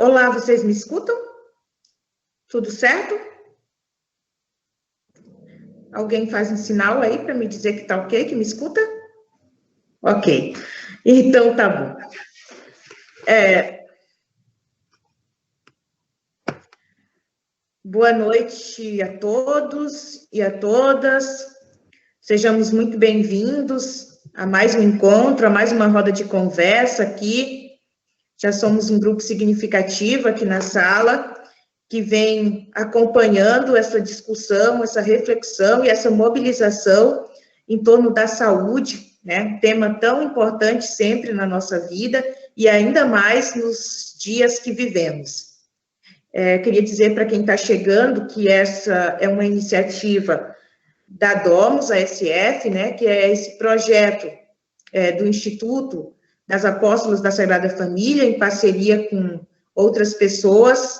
Olá, vocês me escutam? Tudo certo? Alguém faz um sinal aí para me dizer que tá ok, que me escuta? Ok. Então tá bom. Boa noite a todos e a todas. Sejamos muito bem-vindos a mais um encontro, a mais uma roda de conversa aqui. Já somos um grupo significativo aqui na sala, que vem acompanhando essa discussão, essa reflexão e essa mobilização em torno da saúde, né? Tema tão importante sempre na nossa vida e ainda mais nos dias que vivemos. Queria dizer para quem está chegando que essa é uma iniciativa da Domus, a SF, né? Que é esse projeto do Instituto das Apóstolas da Sagrada Família, em parceria com outras pessoas,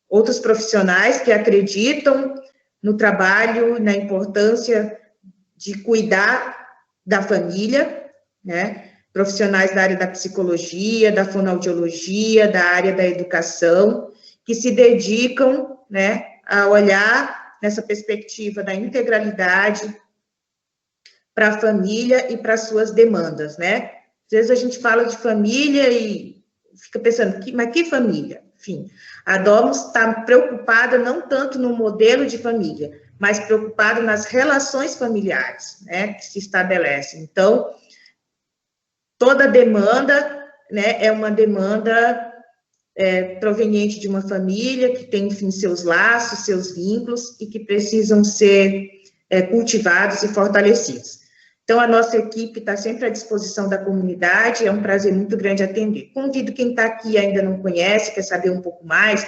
outros profissionais que acreditam no trabalho, na importância de cuidar da família, né? Profissionais da área da psicologia, da fonoaudiologia, da área da educação, que se dedicam, né, a olhar nessa perspectiva da integralidade para a família e para as suas demandas, né? Às vezes a gente fala de família e fica pensando, mas que família? Enfim, a Domus está preocupada não tanto no modelo de família, mas preocupada nas relações familiares, né, que se estabelecem. Então, toda demanda, né, é uma demanda proveniente de uma família que tem, enfim, seus laços, seus vínculos e que precisam ser cultivados e fortalecidos. Então, a nossa equipe está sempre à disposição da comunidade, é um prazer muito grande atender. Convido quem está aqui e ainda não conhece, quer saber um pouco mais,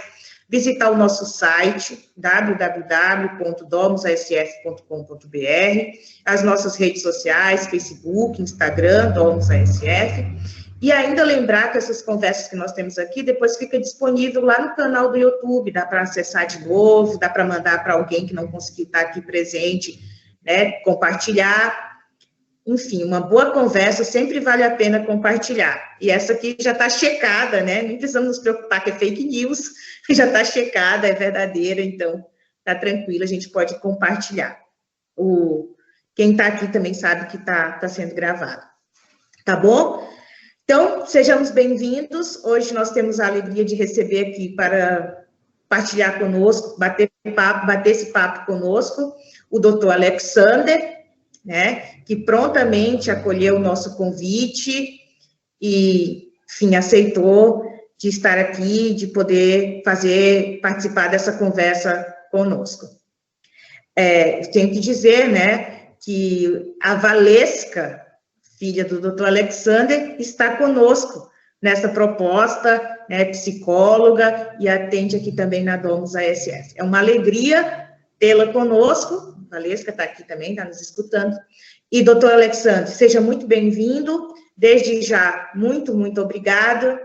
visitar o nosso site, www.domusasf.com.br, as nossas redes sociais, Facebook, Instagram, Domus ASF, e ainda lembrar que essas conversas que nós temos aqui, depois fica disponível lá no canal do YouTube, dá para acessar de novo, dá para mandar para alguém que não conseguiu estar aqui presente, né, compartilhar. Enfim, uma boa conversa sempre vale a pena compartilhar. E essa aqui já está checada, né? Nem precisamos nos preocupar que é fake news, já está checada, é verdadeira, então está tranquilo, a gente pode compartilhar. Quem está aqui também sabe que está sendo gravado. Tá bom? Então, sejamos bem-vindos. Hoje nós temos a alegria de receber aqui para partilhar conosco, bater esse papo conosco, o doutor Alexander, né, que prontamente acolheu o nosso convite e, enfim, aceitou de estar aqui, de poder participar dessa conversa conosco. Tenho que dizer, né, que a Valesca, filha do Dr. Alexander, está conosco nessa proposta, né, psicóloga, e atende aqui também na Domus ASF. É uma alegria tê-la conosco. A Valesca está aqui também, está nos escutando. E, doutor Alexandre, seja muito bem-vindo. Desde já, muito, muito obrigado.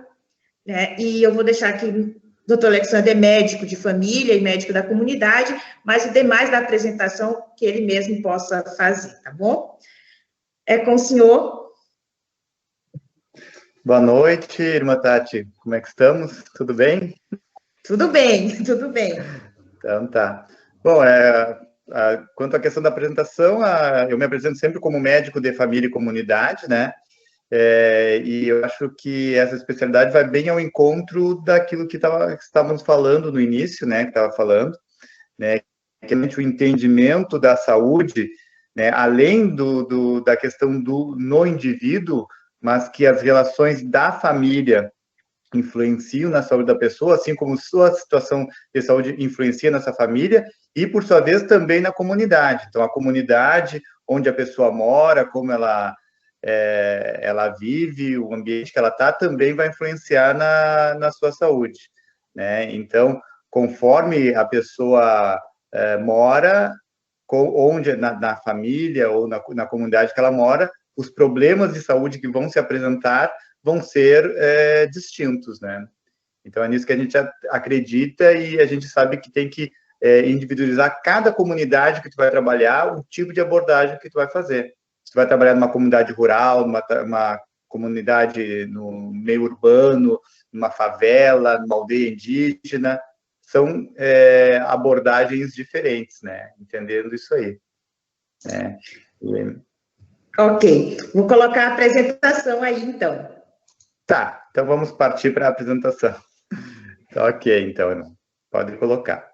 Né? E eu vou deixar aqui, o doutor Alexandre é médico de família e médico da comunidade, mas o demais da apresentação que ele mesmo possa fazer, tá bom? É com o senhor. Boa noite, irmã Tati. Como é que estamos? Tudo bem? Tudo bem, tudo bem. Então, tá. Bom, quanto à questão da apresentação, eu me apresento sempre como médico de família e comunidade, né? E eu acho que essa especialidade vai bem ao encontro daquilo que estávamos falando no início, né? Que estava falando, né? Que o entendimento da saúde, né? Além da questão no indivíduo, mas que as relações da família influenciam na saúde da pessoa, assim como sua situação de saúde influencia nessa família e, por sua vez, também na comunidade. Então, a comunidade onde a pessoa mora, como ela vive, o ambiente que ela está, também vai influenciar na sua saúde, né? Então, conforme a pessoa mora, onde na família ou na comunidade que ela mora, os problemas de saúde que vão se apresentar vão ser distintos, né? Então, é nisso que a gente acredita e a gente sabe que tem que individualizar cada comunidade que tu vai trabalhar, o tipo de abordagem que tu vai fazer. Se tu vai trabalhar numa comunidade rural, numa comunidade no meio urbano, numa favela, numa aldeia indígena, são abordagens diferentes, né? Entendendo isso aí. Ok, vou colocar a apresentação aí, então. Tá, então vamos partir para a apresentação. Ok, então, pode colocar.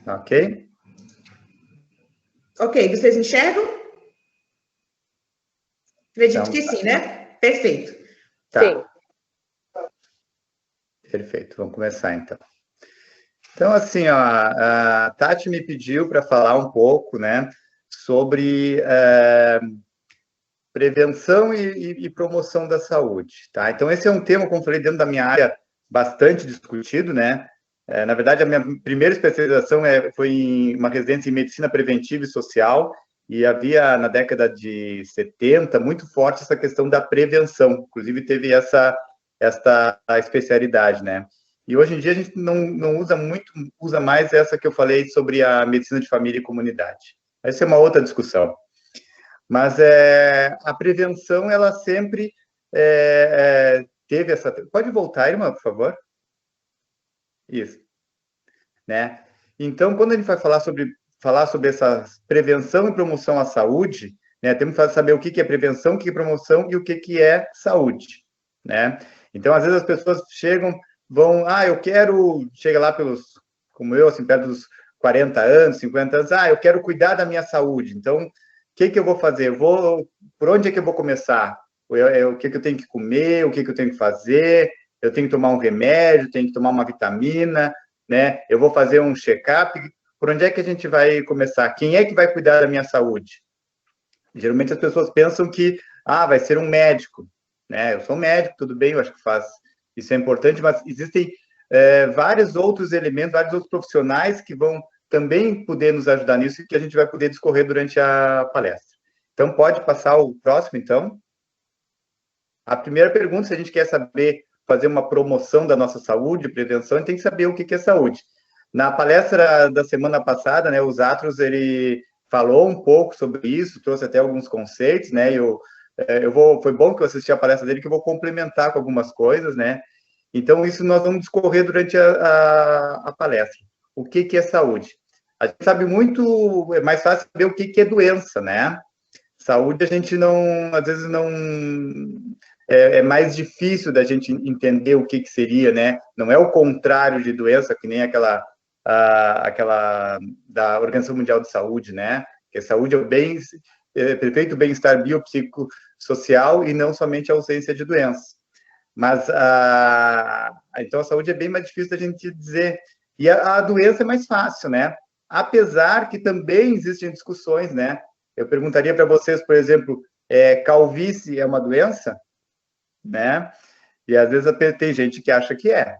Ok? Ok, vocês enxergam? Acredito Então, que sim, né? Perfeito. tá. Sim. Perfeito, vamos começar então. Então, assim, ó, a Tati me pediu para falar um pouco, né, sobre prevenção e promoção da saúde, tá? Então, esse é um tema, como falei, dentro da minha área, bastante discutido, né? Na verdade, a minha primeira especialização foi em uma residência em medicina preventiva e social, e havia, na década de 70, muito forte essa questão da prevenção. Inclusive, teve esta especialidade, né? E hoje em dia a gente não usa muito, usa mais essa que eu falei sobre a medicina de família e comunidade. Essa é uma outra discussão. Mas a prevenção, ela sempre teve essa... Pode voltar, irmã, por favor? Isso. Né? Então, quando a gente vai falar sobre essa prevenção e promoção à saúde, né, temos que saber o que é prevenção, o que é promoção e o que é saúde. Né? Então, às vezes as pessoas eu quero, chega lá como eu, assim, perto dos 40 anos, 50 anos, eu quero cuidar da minha saúde. Então, o que eu vou fazer? Por onde é que eu vou começar? O que eu tenho que comer? O que eu tenho que fazer? Eu tenho que tomar um remédio? Tenho que tomar uma vitamina? Né? Eu vou fazer um check-up. Por onde é que a gente vai começar? Quem é que vai cuidar da minha saúde? Geralmente as pessoas pensam que vai ser um médico, né? Eu sou médico, tudo bem, eu acho que isso é importante, mas existem vários outros elementos, vários outros profissionais que vão também poder nos ajudar nisso e que a gente vai poder discorrer durante a palestra. Então, pode passar o próximo, então. A primeira pergunta, se a gente quer saber fazer uma promoção da nossa saúde, prevenção, a gente tem que saber o que é saúde. Na palestra da semana passada, né, o Zatros, ele falou um pouco sobre isso, trouxe até alguns conceitos, né, foi bom que eu assisti a palestra dele, que eu vou complementar com algumas coisas, né, então isso nós vamos discorrer durante a palestra. O que é saúde? A gente sabe muito, é mais fácil saber o que é doença, né, saúde a gente às vezes é mais difícil da gente entender o que seria, né? Não é o contrário de doença, que nem aquela da Organização Mundial de Saúde, né? Que saúde é perfeito bem-estar biopsicossocial e não somente a ausência de doença. Mas, então, a saúde é bem mais difícil da gente dizer. E a doença é mais fácil, né? Apesar que também existem discussões, né? Eu perguntaria para vocês, por exemplo, calvície é uma doença? Né? E às vezes tem gente que acha que é.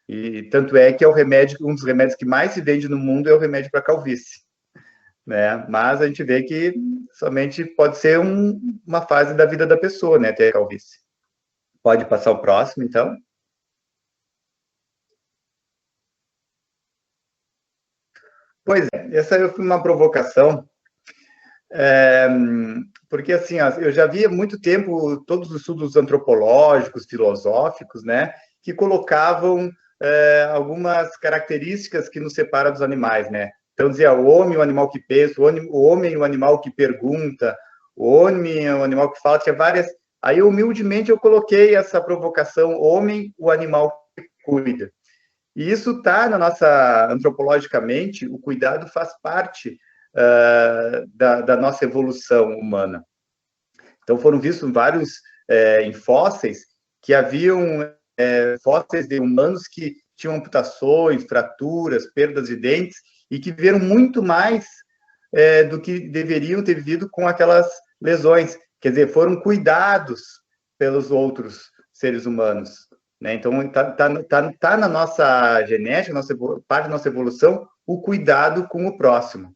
E tanto é que um dos remédios que mais se vende no mundo é o remédio para calvície, né? Mas a gente vê que somente pode ser uma fase da vida da pessoa, né, ter calvície. Pode passar o próximo, então. Pois é, essa foi uma provocação, porque assim, eu já vi há muito tempo todos os estudos antropológicos, filosóficos, né, que colocavam algumas características que nos separam dos animais, né? Então dizia o homem, o animal que pensa, o homem, o animal que pergunta, o homem, o animal que fala, tinha várias. Aí humildemente eu coloquei essa provocação, homem, o animal que cuida. E isso está na nossa, antropologicamente, o cuidado faz parte da nossa evolução humana. Então, foram vistos vários em fósseis que haviam fósseis de humanos que tinham amputações, fraturas, perdas de dentes e que viveram muito mais do que deveriam ter vivido com aquelas lesões. Quer dizer, foram cuidados pelos outros seres humanos. Né? Então, tá na nossa genética, parte da nossa evolução, o cuidado com o próximo.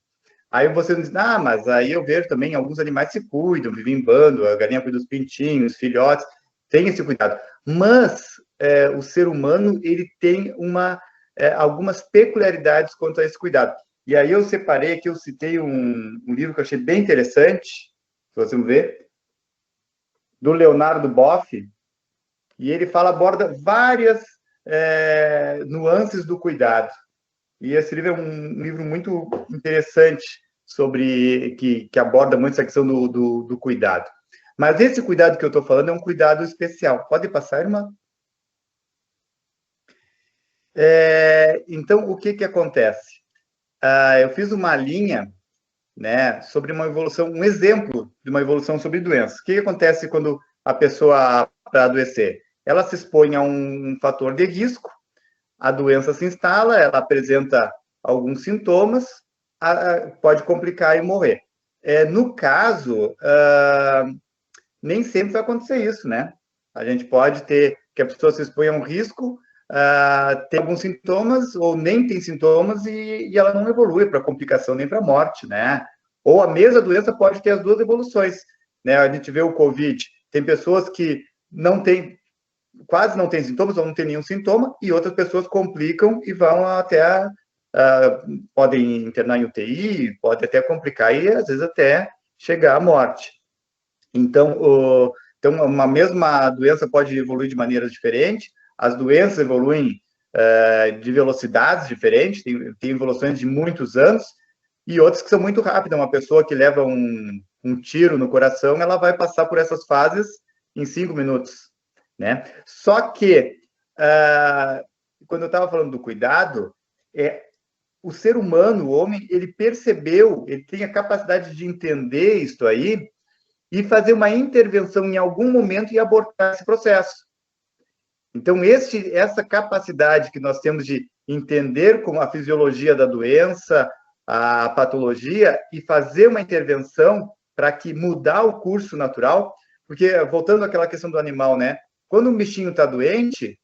Aí você diz, ah, mas aí eu vejo também alguns animais se cuidam, vivem em bando, a galinha cuida dos pintinhos, filhotes, tem esse cuidado. Mas o ser humano, ele tem algumas peculiaridades quanto a esse cuidado. E aí eu separei aqui, eu citei um livro que eu achei bem interessante, se você ver, do Leonardo Boff, e ele aborda várias nuances do cuidado. E esse livro é um livro muito interessante sobre que aborda muito essa questão do cuidado. Mas esse cuidado que eu estou falando é um cuidado especial. Pode passar, irmã? Então, o que acontece? Eu fiz uma linha, né, sobre uma evolução, um exemplo de uma evolução sobre doença. O que acontece quando a pessoa para adoecer? Ela se expõe a um fator de risco, a doença se instala, ela apresenta alguns sintomas, pode complicar e morrer. No caso, nem sempre vai acontecer isso, né? A gente pode ter que a pessoa se expõe a um risco, tem alguns sintomas ou nem tem sintomas e ela não evolui para complicação nem para morte, né? Ou a mesma doença pode ter as duas evoluções, né? A gente vê o COVID, tem pessoas que não têm, quase não têm sintomas ou não tem nenhum sintoma e outras pessoas complicam e vão até podem internar em UTI, pode até complicar e às vezes até chegar à morte. Então, uma mesma doença pode evoluir de maneiras diferentes, as doenças evoluem de velocidades diferentes, tem evoluções de muitos anos, e outras que são muito rápidas. Uma pessoa que leva um tiro no coração, ela vai passar por essas fases em 5 minutos, né? Só que, quando eu estava falando do cuidado, o ser humano, o homem, ele percebeu, ele tem a capacidade de entender isso aí, e fazer uma intervenção em algum momento e abortar esse processo. Então, essa capacidade que nós temos de entender como a fisiologia da doença, a patologia, e fazer uma intervenção para que mudar o curso natural, porque, voltando àquela questão do animal, né? Quando um bichinho está doente,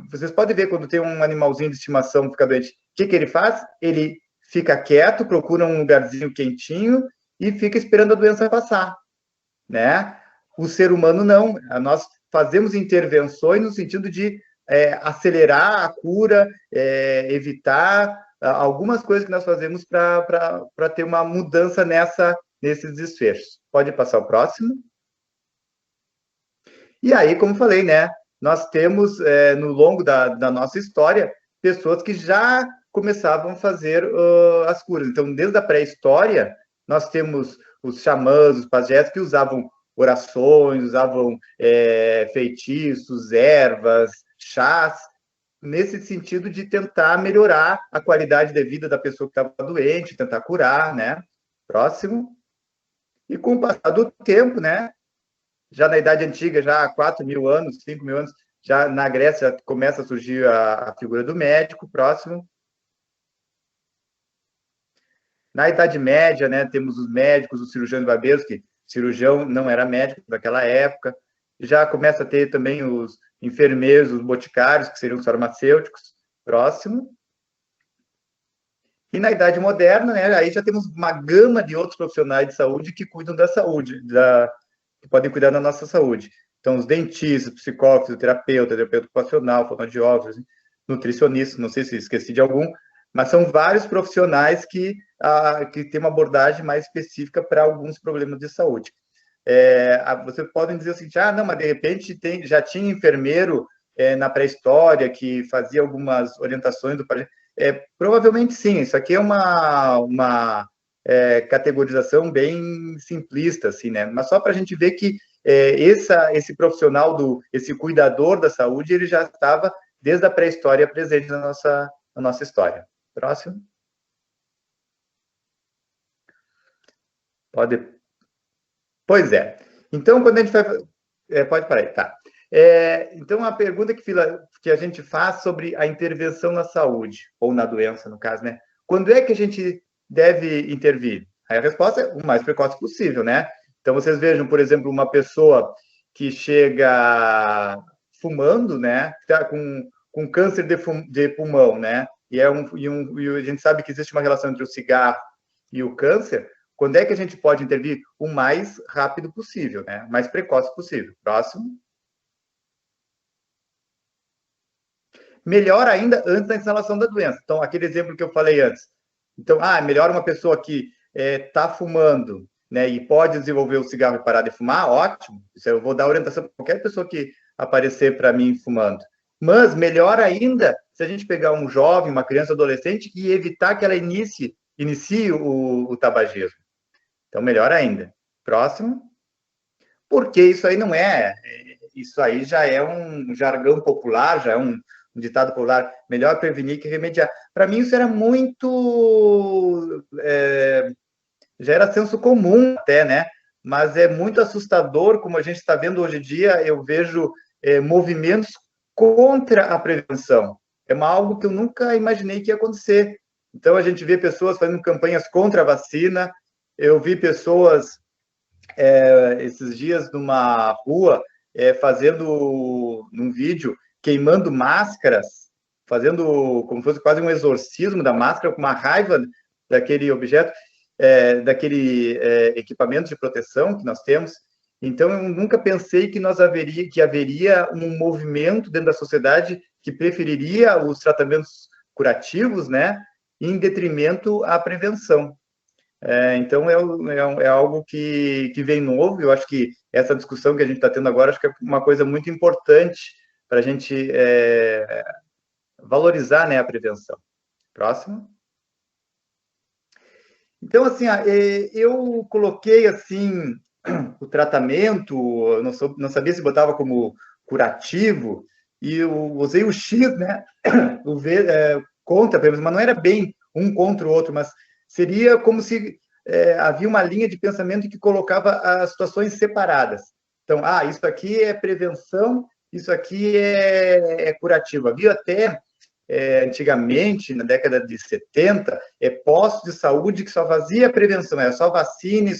vocês podem ver quando tem um animalzinho de estimação que fica doente, o que ele faz? Ele fica quieto, procura um lugarzinho quentinho e fica esperando a doença passar, né? O ser humano não. Nós fazemos intervenções no sentido de acelerar a cura, evitar algumas coisas que nós fazemos para ter uma mudança nesses desfechos. Pode passar o próximo. E aí, como falei, né? Nós temos, no longo da nossa história, pessoas que já começavam a fazer as curas. Então, desde a pré-história, nós temos os xamãs, os pajés, que usavam orações, usavam feitiços, ervas, chás, nesse sentido de tentar melhorar a qualidade de vida da pessoa que estava doente, tentar curar, né? Próximo. E com o passar do tempo, né? Já na Idade Antiga, já há 4.000 anos, 5.000 anos, já na Grécia começa a surgir a figura do médico. Próximo. Na Idade Média, né, temos os médicos, os cirurgiões barbeiros, que cirurgião não era médico daquela época. Já começa a ter também os enfermeiros, os boticários, que seriam os farmacêuticos. Próximo. E na Idade Moderna, né, aí já temos uma gama de outros profissionais de saúde que cuidam da saúde, que podem cuidar da nossa saúde. Então, os dentistas, psicólogos, terapeuta ocupacional, fonoaudiólogos, nutricionistas, não sei se esqueci de algum, mas são vários profissionais que têm uma abordagem mais específica para alguns problemas de saúde. Vocês podem dizer assim, não, mas de repente já tinha enfermeiro na pré-história que fazia algumas orientações do provavelmente sim, isso aqui é uma categorização bem simplista, assim, né? Mas só para a gente ver que esse profissional, esse cuidador da saúde, ele já estava desde a pré-história presente na nossa história. Próximo. Pode. Pois é. Então, quando a gente vai... pode parar aí, tá. Então, a pergunta que a gente faz sobre a intervenção na saúde, ou na doença, no caso, né? Quando é que a gente deve intervir? Aí a resposta é o mais precoce possível, né? Então, vocês vejam, por exemplo, uma pessoa que chega fumando, né? Tá com câncer de pulmão, né? E a gente sabe que existe uma relação entre o cigarro e o câncer, quando é que a gente pode intervir? O mais rápido possível, né? O mais precoce possível. Próximo. Melhor ainda antes da instalação da doença. Então, aquele exemplo que eu falei antes. Então, melhor uma pessoa que está fumando, né, e pode desenvolver o cigarro e parar de fumar, ótimo. Isso eu vou dar orientação para qualquer pessoa que aparecer para mim fumando. Mas melhor ainda se a gente pegar um jovem, uma criança, adolescente e evitar que ela inicie o tabagismo. Então, melhor ainda. Próximo. Porque isso aí não isso aí já é um jargão popular, já é um ditado popular, melhor prevenir que remediar. Para mim, isso era muito... já era senso comum até, né? Mas é muito assustador, como a gente está vendo hoje em dia, eu vejo movimentos contra a prevenção. É algo que eu nunca imaginei que ia acontecer. Então, a gente vê pessoas fazendo campanhas contra a vacina, eu vi pessoas, esses dias, numa rua, fazendo um vídeo, queimando máscaras, fazendo como se fosse quase um exorcismo da máscara, com uma raiva daquele objeto, daquele equipamento de proteção que nós temos. Então, eu nunca pensei que haveria um movimento dentro da sociedade que preferiria os tratamentos curativos, né, em detrimento à prevenção. Então, é algo que vem novo. Eu acho que essa discussão que a gente está tendo agora, acho que é uma coisa muito importante para a gente valorizar, né, a prevenção. Próximo. Então, assim, eu coloquei, assim, o tratamento, não sabia se botava como curativo, e eu usei o X, né, o V contra, mas não era bem um contra o outro, mas seria como se havia uma linha de pensamento que colocava as situações separadas. Então, isso aqui é prevenção, isso aqui é curativo. Havia até, antigamente, na década de 70, postos de saúde que só fazia prevenção, era só vacina,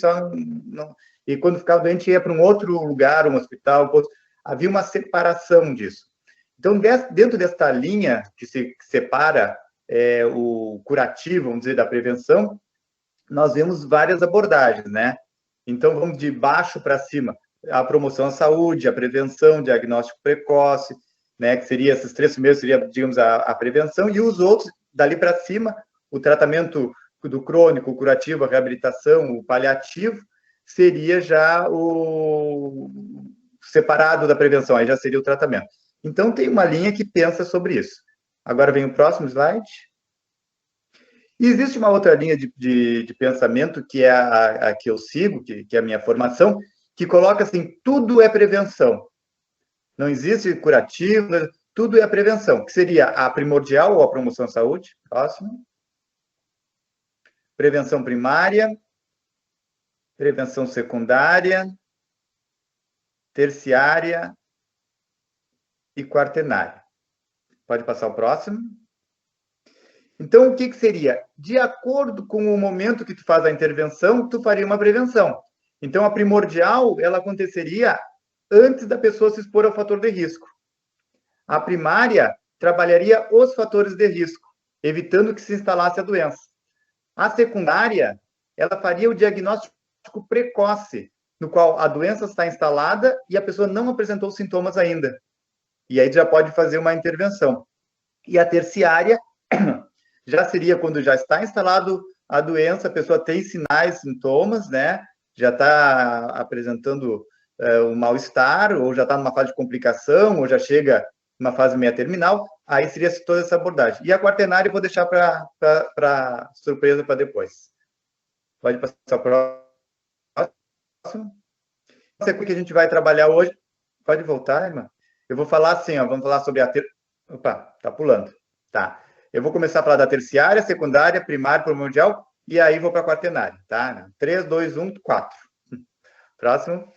e quando ficava doente ia para um outro lugar, um hospital, havia uma separação disso. Então, dentro desta linha que se separa o curativo, vamos dizer, da prevenção, nós vemos várias abordagens, né? Então, vamos de baixo para cima. A promoção à saúde, a prevenção, diagnóstico precoce, né? Que seria, esses 3 primeiros seria, digamos, a prevenção, e os outros, dali para cima, o tratamento do crônico, o curativo, a reabilitação, o paliativo, seria já o separado da prevenção, aí já seria o tratamento. Então, tem uma linha que pensa sobre isso. Agora vem o próximo slide. E existe uma outra linha de pensamento, que é a que eu sigo, que é a minha formação, que coloca assim, tudo é prevenção. Não existe curativo, tudo é a prevenção, que seria a primordial ou a promoção à saúde. Próximo. Prevenção primária, prevenção secundária, terciária e quaternária. Pode passar o próximo. Então, o que seria? De acordo com o momento que tu faz a intervenção, tu faria uma prevenção. Então, a primordial, ela aconteceria antes da pessoa se expor ao fator de risco. A primária trabalharia os fatores de risco, evitando que se instalasse a doença. A secundária, ela faria o diagnóstico precoce, no qual a doença está instalada e a pessoa não apresentou sintomas ainda. E aí já pode fazer uma intervenção. E a terciária já seria quando já está instalado a doença, a pessoa tem sinais, sintomas, né? Já está apresentando um mal-estar, ou já está numa fase de complicação, ou já chega numa fase meia terminal, aí seria toda essa abordagem. E a quaternária eu vou deixar para surpresa para depois. Pode passar para o próximo. Essa aqui que a gente vai trabalhar hoje. Pode voltar, irmã? Eu vou falar assim, vamos falar sobre a... Opa, tá pulando. Tá. Eu vou começar a falar da terciária, secundária, primária, primordial, e aí vou para a quaternária, tá? 3, 2, 1, 4. Próximo.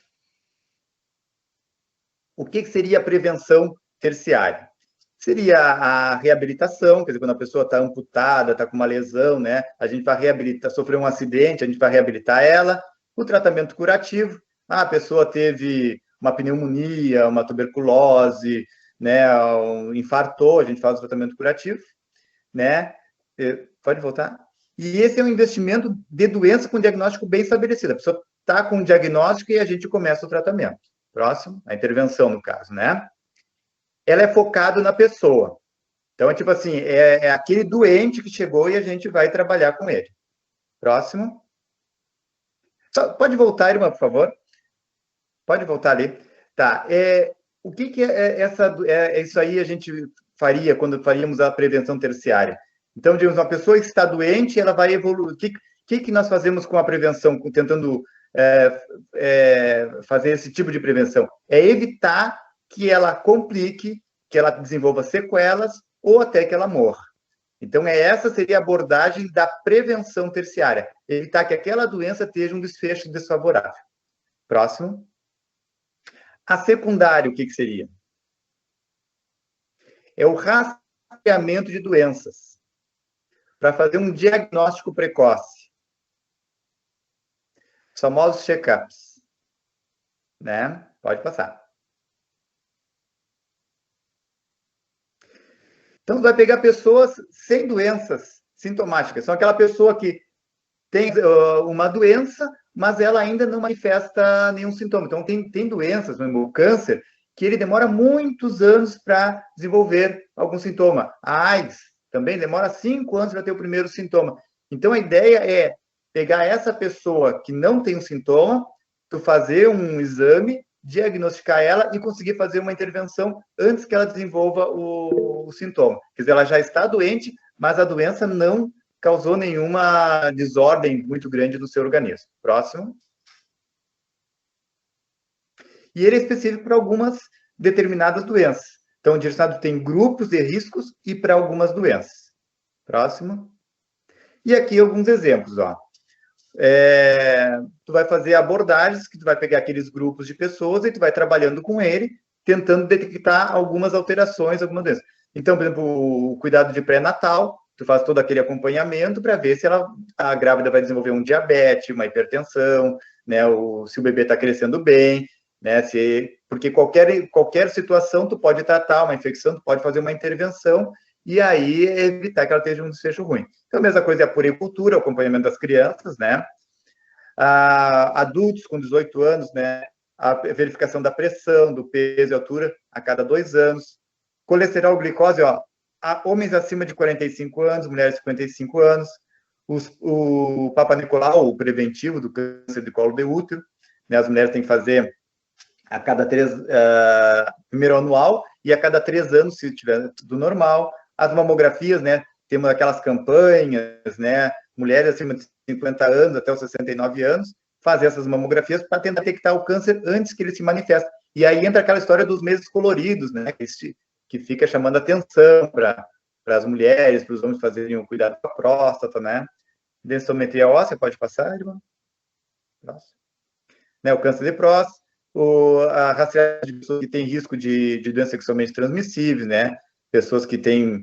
O que seria a prevenção terciária? Seria a reabilitação, quer dizer, quando a pessoa está amputada, está com uma lesão, né? A gente vai reabilitar, sofreu um acidente, a gente vai reabilitar ela. O tratamento curativo, a pessoa teve uma pneumonia, uma tuberculose, né? Infartou, a gente faz o tratamento curativo, né? Pode voltar? E esse é um investimento de doença com diagnóstico bem estabelecido. A pessoa está com o diagnóstico e a gente começa o tratamento. Próximo, a intervenção, no caso, né? Ela é focada na pessoa. Então, é tipo assim, é aquele doente que chegou e a gente vai trabalhar com ele. Próximo. Pode voltar, irmã, por favor? Pode voltar ali. Tá. O que é isso aí a gente faria quando faríamos a prevenção terciária? Então, digamos, uma pessoa que está doente, ela vai evoluir. O que nós fazemos com a prevenção, tentando fazer esse tipo de prevenção? É evitar que ela complique, que ela desenvolva sequelas ou até que ela morra. Então, essa seria a abordagem da prevenção terciária, evitar que aquela doença tenha um desfecho desfavorável. Próximo. A secundária, o que seria? É o rastreamento de doenças, para fazer um diagnóstico precoce. Os famosos check-ups. Né? Pode passar. Então, você vai pegar pessoas sem doenças sintomáticas. São aquela pessoa que tem uma doença, mas ela ainda não manifesta nenhum sintoma. Então, tem doenças, mesmo o câncer, que ele demora muitos anos para desenvolver algum sintoma. A AIDS também demora 5 anos para ter o primeiro sintoma. Então, a ideia é pegar essa pessoa que não tem um sintoma, tu fazer um exame, diagnosticar ela e conseguir fazer uma intervenção antes que ela desenvolva o sintoma. Quer dizer, ela já está doente, mas a doença não causou nenhuma desordem muito grande no seu organismo. Próximo. E ele é específico para algumas determinadas doenças. Então, o direcionado tem grupos de riscos e para algumas doenças. Próximo. E aqui alguns exemplos, ó. Tu vai fazer abordagens, que tu vai pegar aqueles grupos de pessoas e tu vai trabalhando com ele, tentando detectar algumas alterações, algumas doenças. Então, por exemplo, o cuidado de pré-natal, tu faz todo aquele acompanhamento para ver se a grávida vai desenvolver um diabetes, uma hipertensão, né, se o bebê está crescendo bem, né, porque qualquer situação tu pode tratar, uma infecção, tu pode fazer uma intervenção e aí evitar que ela tenha um desfecho ruim. Então, a mesma coisa é a puericultura, o acompanhamento das crianças, né? Adultos com 18 anos, né? A verificação da pressão, do peso e altura a cada 2 anos. Colesterol, glicose, ó, homens acima de 45 anos, mulheres de 55 anos. O Papa Nicolau, o preventivo do câncer de colo de útero, né? As mulheres têm que fazer a cada 3, primeiro anual, e a cada 3 anos, se tiver tudo normal. As mamografias, né? Temos aquelas campanhas, né? Mulheres acima de 50 anos, até os 69 anos, fazer essas mamografias para tentar detectar o câncer antes que ele se manifeste. E aí entra aquela história dos meses coloridos, né? Que fica chamando atenção para as mulheres, para os homens fazerem o cuidado com a próstata, né? Densitometria óssea, pode passar, irmão? Né? O câncer de próstata, a rastreagem de pessoas que têm risco de doenças sexualmente transmissíveis, né? Pessoas que têm,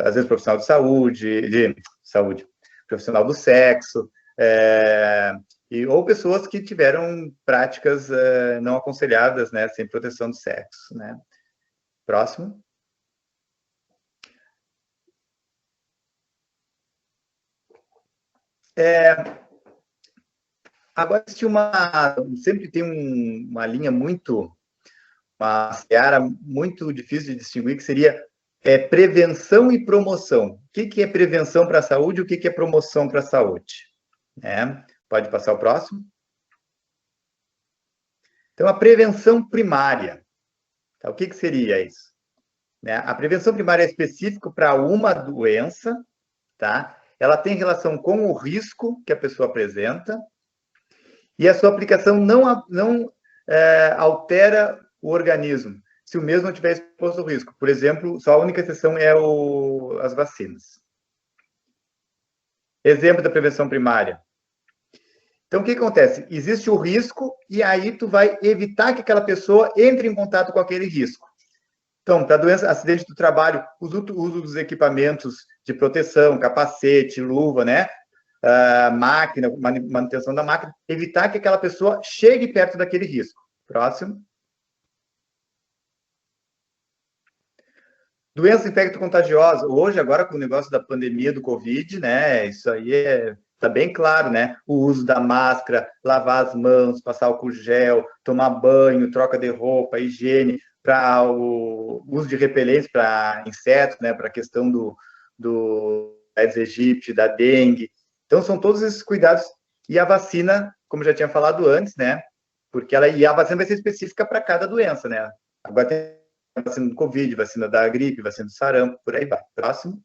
às vezes, profissional de saúde, profissional do sexo, ou pessoas que tiveram práticas não aconselhadas, né, sem proteção do sexo, né? Próximo. Agora, sempre tem uma linha uma seara muito difícil de distinguir, que seria prevenção e promoção. O que é prevenção para a saúde e o que é promoção para a saúde? Pode passar o próximo. Então, a prevenção primária. Tá? O que seria isso? A prevenção primária é específica para uma doença, tá? Ela tem relação com o risco que a pessoa apresenta e a sua aplicação não altera o organismo, se o mesmo não tiver exposto ao risco. Por exemplo, só a única exceção é as vacinas. Exemplo da prevenção primária. Então, o que acontece? Existe o risco e aí tu vai evitar que aquela pessoa entre em contato com aquele risco. Então, para doença, acidente do trabalho, uso dos equipamentos de proteção, capacete, luva, né? Máquina, manutenção da máquina, evitar que aquela pessoa chegue perto daquele risco. Próximo. Doença infecto-contagiosa. Hoje, agora, com o negócio da pandemia do Covid, né? Isso aí tá bem claro, né? O uso da máscara, lavar as mãos, passar álcool gel, tomar banho, troca de roupa, higiene, para o uso de repelentes para insetos, né? Para a questão do Aedes aegypti, da dengue. Então, são todos esses cuidados. E a vacina, como já tinha falado antes, né? Porque a vacina vai ser específica para cada doença, né? Agora tem vacina do Covid, vacina da gripe, vacina do sarampo, por aí vai. Próximo.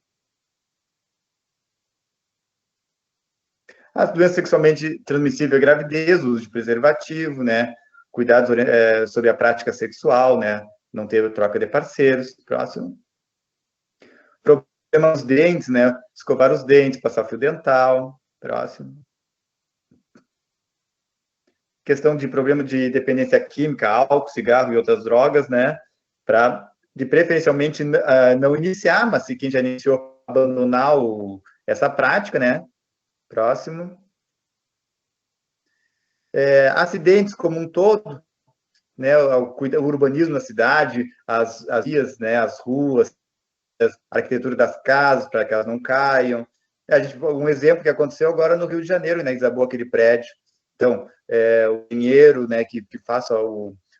As doenças sexualmente transmissíveis, gravidez, uso de preservativo, né? Cuidados sobre a prática sexual, né? Não ter troca de parceiros. Próximo. Problema nos dentes, né? Escovar os dentes, passar fio dental. Próximo. Questão de problema de dependência química, álcool, cigarro e outras drogas, né? De preferencialmente não iniciar, mas se quem já iniciou, abandonar essa prática, né? Próximo. Acidentes como um todo, né? O urbanismo na cidade, as vias, né? As ruas, a arquitetura das casas, para que elas não caiam. Um exemplo que aconteceu agora no Rio de Janeiro, né? Desabou aquele prédio. Então, o engenheiro, né? Que faça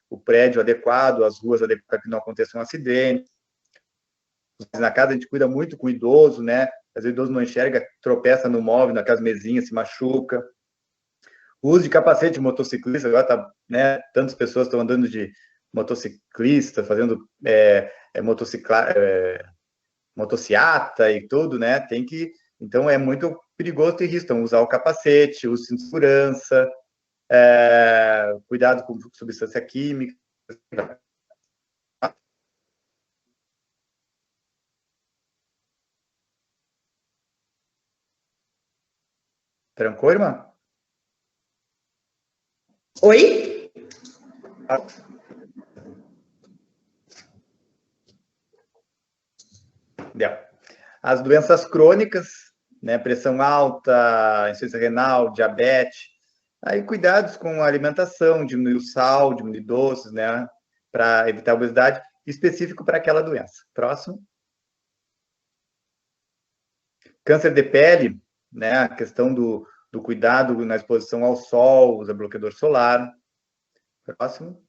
o prédio adequado, as ruas adequadas, para que não aconteça um acidente. Na casa a gente cuida muito com o idoso, né? Às vezes o idoso não enxerga, tropeça no móvel, naquelas mesinhas, se machuca. O uso de capacete de motociclista, agora tá, né? Tantas pessoas estão andando de motociclista, fazendo motociata e tudo, né? Então é muito perigoso ter risco. Então, usar o capacete, o cinto de segurança, cuidado com substância química. Trancou, irmã? Oi? Deu. As doenças crônicas, né? Pressão alta, insuficiência renal, diabetes. Aí, cuidados com a alimentação, diminuir o sal, diminuir doces, né? Para evitar a obesidade, específico para aquela doença. Próximo. Câncer de pele, né? A questão do cuidado na exposição ao sol, usa bloqueador solar. Próximo.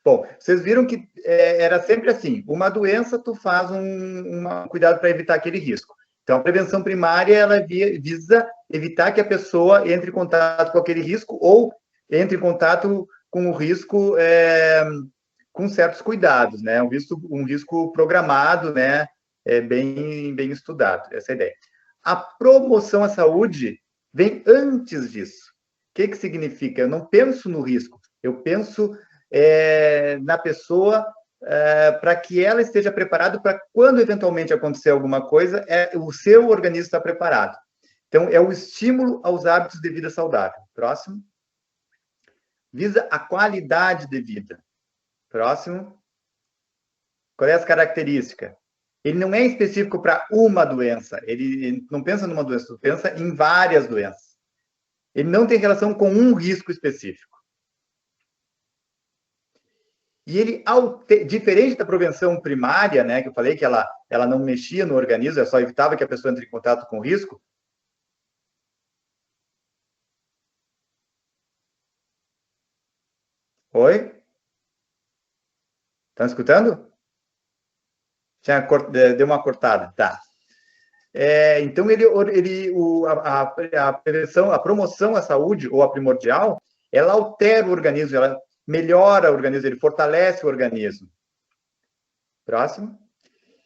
Bom, vocês viram que era sempre assim, uma doença, tu faz um cuidado para evitar aquele risco. Então, a prevenção primária, ela visa evitar que a pessoa entre em contato com aquele risco ou entre em contato com o risco com certos cuidados, né? Um risco programado, né? Bem estudado, essa é a ideia. A promoção à saúde vem antes disso. O que significa? Eu não penso no risco, eu penso na pessoa para que ela esteja preparada para quando eventualmente acontecer alguma coisa, o seu organismo está preparado. Então, é o estímulo aos hábitos de vida saudável. Próximo. Visa a qualidade de vida. Próximo. Qual é as características? Ele não é específico para uma doença. Ele não pensa numa doença, ele pensa em várias doenças. Ele não tem relação com um risco específico. E ele, diferente da prevenção primária, né, que eu falei que ela não mexia no organismo, ela só evitava que a pessoa entre em contato com o risco. Oi? Estão escutando? Deu uma cortada, tá. Então, a prevenção, a promoção à saúde, ou a primordial, ela altera o organismo, ela melhora o organismo, ele fortalece o organismo. Próximo.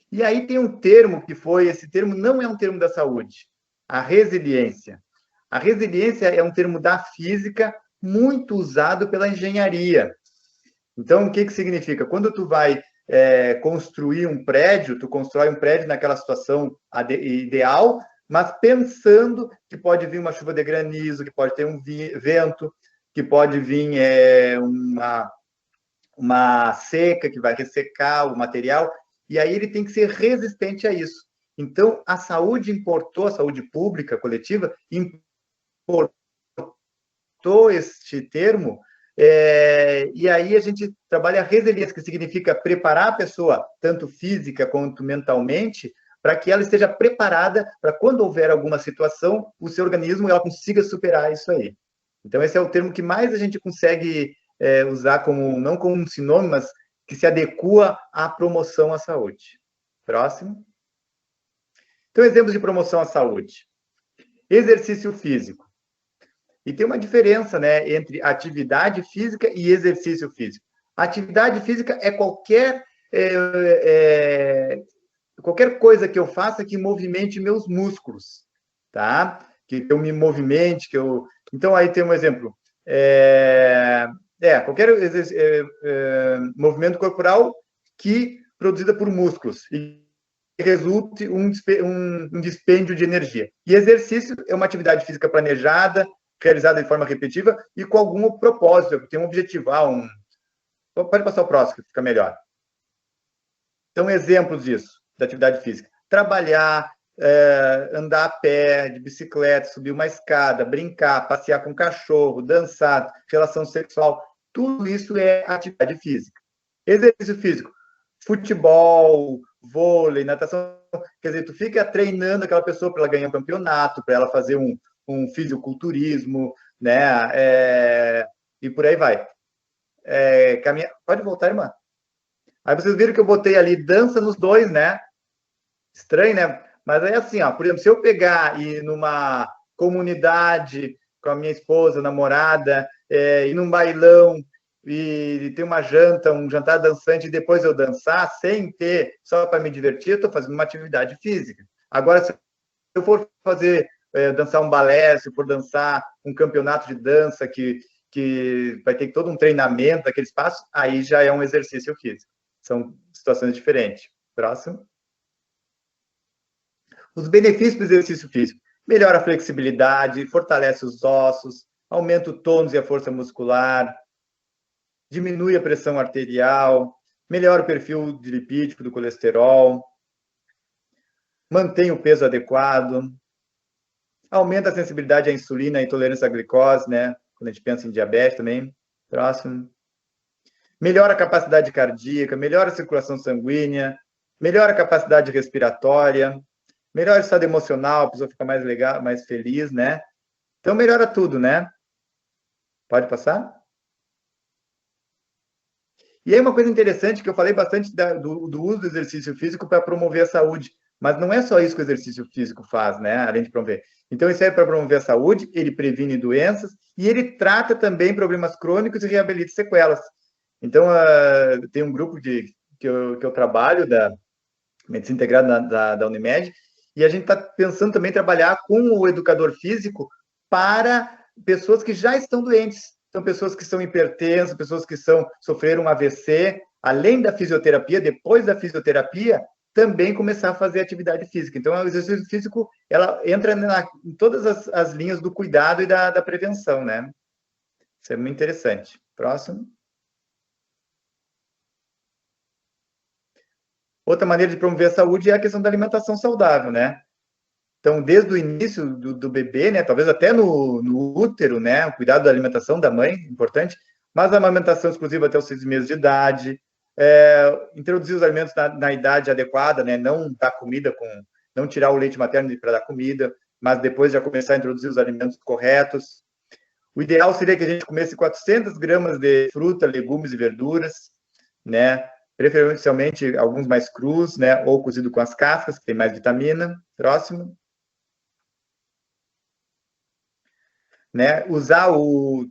E aí tem um termo esse termo não é um termo da saúde, a resiliência. A resiliência é um termo da física muito usado pela engenharia. Então, o que significa? Quando tu vai construir um prédio, tu constrói um prédio naquela situação ideal, mas pensando que pode vir uma chuva de granizo, que pode ter um vento, que pode vir uma seca que vai ressecar o material, e aí ele tem que ser resistente a isso. Então, a saúde pública coletiva, importou este termo E aí a gente trabalha a resiliência, que significa preparar a pessoa, tanto física quanto mentalmente, para que ela esteja preparada para quando houver alguma situação, o seu organismo ela consiga superar isso aí. Então, esse é o termo que mais a gente consegue usar como, não como um sinônimo, mas que se adequa à promoção à saúde. Próximo. Então, exemplos de promoção à saúde. Exercício físico. E tem uma diferença, né, entre atividade física e exercício físico. Atividade física é qualquer coisa que eu faça que movimente meus músculos, tá? Que eu me movimente, que eu... Então, aí tem um exemplo. Qualquer movimento corporal que produzida por músculos e resulte um dispêndio de energia. E exercício é uma atividade física planejada, realizada de forma repetitiva e com algum propósito, tem um objetivo. Pode passar o próximo, que fica melhor. Então, exemplos disso, da atividade física. Trabalhar, andar a pé, de bicicleta, subir uma escada, brincar, passear com o cachorro, dançar, relação sexual, tudo isso é atividade física. Exercício físico, futebol, vôlei, natação, quer dizer, tu fica treinando aquela pessoa para ela ganhar um campeonato, para ela fazer um fisiculturismo, né? E por aí vai. Pode voltar, irmã? Aí vocês viram que eu botei ali dança nos dois, né? Estranho, né? Mas é assim, ó, por exemplo, se eu pegar e ir numa comunidade com a minha esposa, namorada, ir num bailão e ter uma janta, um jantar dançante e depois eu dançar sem ter, só para me divertir, eu estou fazendo uma atividade física. Agora, se eu for fazer dançar um balé, se for dançar um campeonato de dança que vai ter todo um treinamento daquele espaço, aí já é um exercício físico. São situações diferentes. Próximo. Os benefícios do exercício físico. Melhora a flexibilidade, fortalece os ossos, aumenta o tônus e a força muscular, diminui a pressão arterial, melhora o perfil lipídico do colesterol, mantém o peso adequado, aumenta a sensibilidade à insulina e intolerância à glicose, né? Quando a gente pensa em diabetes também. Próximo. Melhora a capacidade cardíaca, melhora a circulação sanguínea, melhora a capacidade respiratória, melhora o estado emocional, a pessoa fica mais legal, mais feliz, né? Então, melhora tudo, né? Pode passar? E aí uma coisa interessante que eu falei bastante do uso do exercício físico para promover a saúde, mas não é só isso que o exercício físico faz, né? Além de promover. Então, isso é para promover a saúde, ele previne doenças e ele trata também problemas crônicos e reabilita sequelas. Então, tem um grupo que eu trabalho, da Medicina Integrada da Unimed, e a gente está pensando também em trabalhar com o educador físico para pessoas que já estão doentes. Então, pessoas que são hipertensas, pessoas que sofreram um AVC, além da fisioterapia, depois da fisioterapia, também começar a fazer atividade física. Então, o exercício físico, ela entra em todas as linhas do cuidado e da prevenção, né? Isso é muito interessante. Próximo. Outra maneira de promover a saúde é a questão da alimentação saudável, né? Então, desde o início do bebê, né? Talvez até no útero, né? O cuidado da alimentação da mãe, importante. Mas a amamentação exclusiva até os 6 meses de idade. Introduzir os alimentos na idade adequada, né? Não dar comida não tirar o leite materno para dar comida, mas depois já começar a introduzir os alimentos corretos. O ideal seria que a gente comesse 400 gramas de fruta, legumes e verduras, né? Preferencialmente alguns mais crus, né? Ou cozido com as cascas, que tem mais vitamina. Próximo. Né?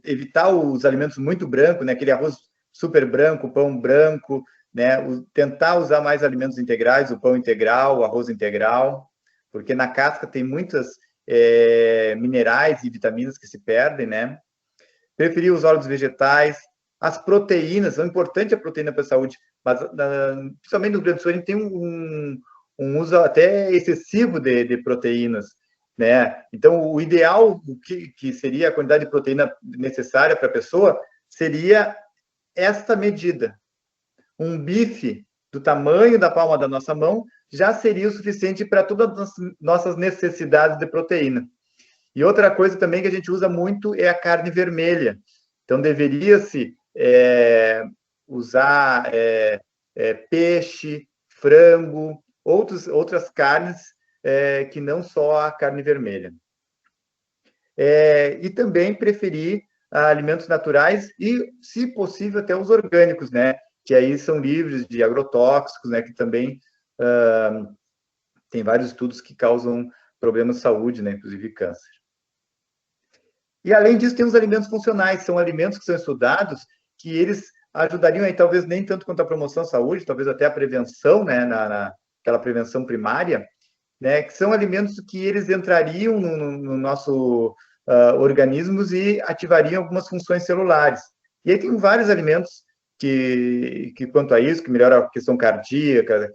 Evitar os alimentos muito brancos, né? Aquele arroz super branco, pão branco, né? Tentar usar mais alimentos integrais, o pão integral, o arroz integral, porque na casca tem muitos minerais e vitaminas que se perdem, né? Preferir os óleos vegetais, as proteínas, são importantes a proteína para a saúde, mas principalmente no Rio Grande do Sul a gente tem um uso até excessivo de proteínas, né? Então, o ideal, que seria a quantidade de proteína necessária para a pessoa, seria esta medida. Um bife do tamanho da palma da nossa mão já seria o suficiente para todas as nossas necessidades de proteína. E outra coisa também que a gente usa muito é a carne vermelha. Então, deveria-se usar peixe, frango, outras carnes que não só a carne vermelha. E também preferir alimentos naturais e, se possível, até os orgânicos, né? Que aí são livres de agrotóxicos, né? Que também tem vários estudos que causam problemas de saúde, né? Inclusive câncer. E, além disso, tem os alimentos funcionais, são alimentos que são estudados, que eles ajudariam aí, talvez nem tanto quanto a promoção à saúde, talvez até a prevenção, né? Aquela prevenção primária, né? Que são alimentos que eles entrariam no nosso organismos e ativariam algumas funções celulares. E aí tem vários alimentos que quanto a isso, que melhoram a questão cardíaca,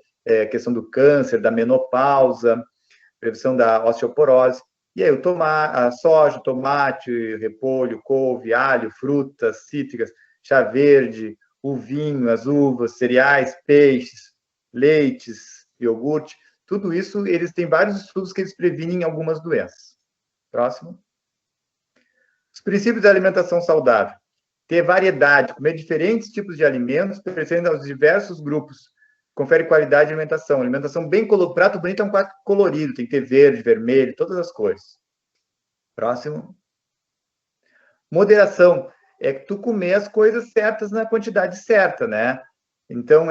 questão do câncer, da menopausa, prevenção da osteoporose. E aí a soja, tomate, repolho, couve, alho, frutas cítricas, chá verde, o vinho, as uvas, cereais, peixes, leites, iogurte, tudo isso, eles têm vários estudos que eles previnem algumas doenças. Próximo. Os princípios da alimentação saudável. Ter variedade, comer diferentes tipos de alimentos, pertencendo aos diversos grupos. Confere qualidade de alimentação. Alimentação bem colorida. Prato bonito é um prato colorido, tem que ter verde, vermelho, todas as cores. Próximo. Moderação. É que tu comer as coisas certas na quantidade certa, né? Então,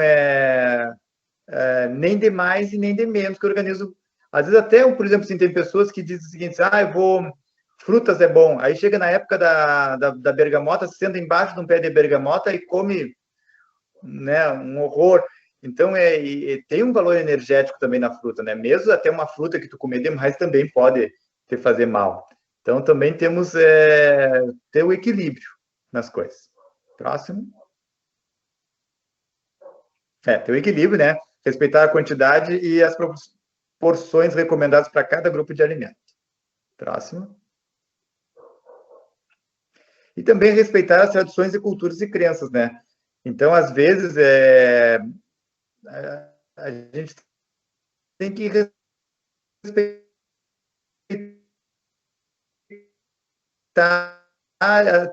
nem de mais e nem de menos que o organismo. Às vezes até, por exemplo, assim, tem pessoas que dizem o seguinte, frutas é bom. Aí chega na época da bergamota, se senta embaixo de um pé de bergamota e come, né, um horror. Então, tem um valor energético também na fruta, né? Mesmo até uma fruta que tu comer demais também pode te fazer mal. Então, também temos ter o equilíbrio nas coisas. Próximo. Ter o equilíbrio, né? Respeitar a quantidade e as porções recomendadas para cada grupo de alimento. Próximo. E também respeitar as tradições e culturas e crenças, né? Então, às vezes, a gente tem que respeitar.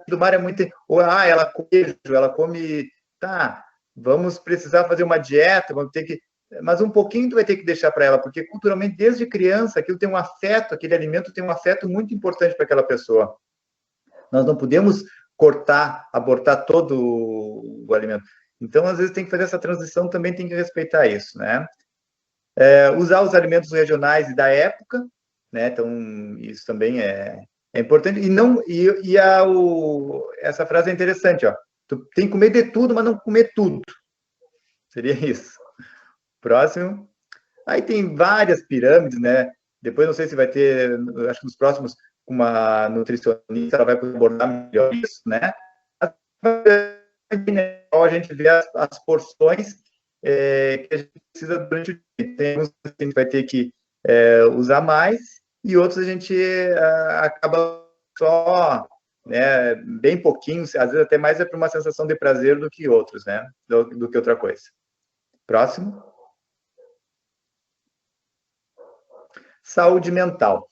Do mar é muito... ela come queijo, ela come... Tá, vamos precisar fazer uma dieta, vamos ter que... Mas um pouquinho tu vai ter que deixar para ela, porque culturalmente, desde criança, aquilo tem um afeto, aquele alimento tem um afeto muito importante para aquela pessoa. Nós não podemos abortar todo o alimento. Então, às vezes, tem que fazer essa transição, também tem que respeitar isso, né? Usar os alimentos regionais e da época, né? Então, isso também é importante. Essa frase é interessante, ó. Tu tem que comer de tudo, mas não comer tudo. Seria isso. Próximo. Aí tem várias pirâmides, né? Depois, não sei se vai ter, acho que nos próximos, uma nutricionista, ela vai abordar melhor isso, né? A gente vê as porções que a gente precisa durante o dia. Tem uns que a gente vai ter que usar mais e outros a gente acaba só, né, bem pouquinho, às vezes até mais para uma sensação de prazer do que outros, né? Do que outra coisa. Próximo. Saúde mental.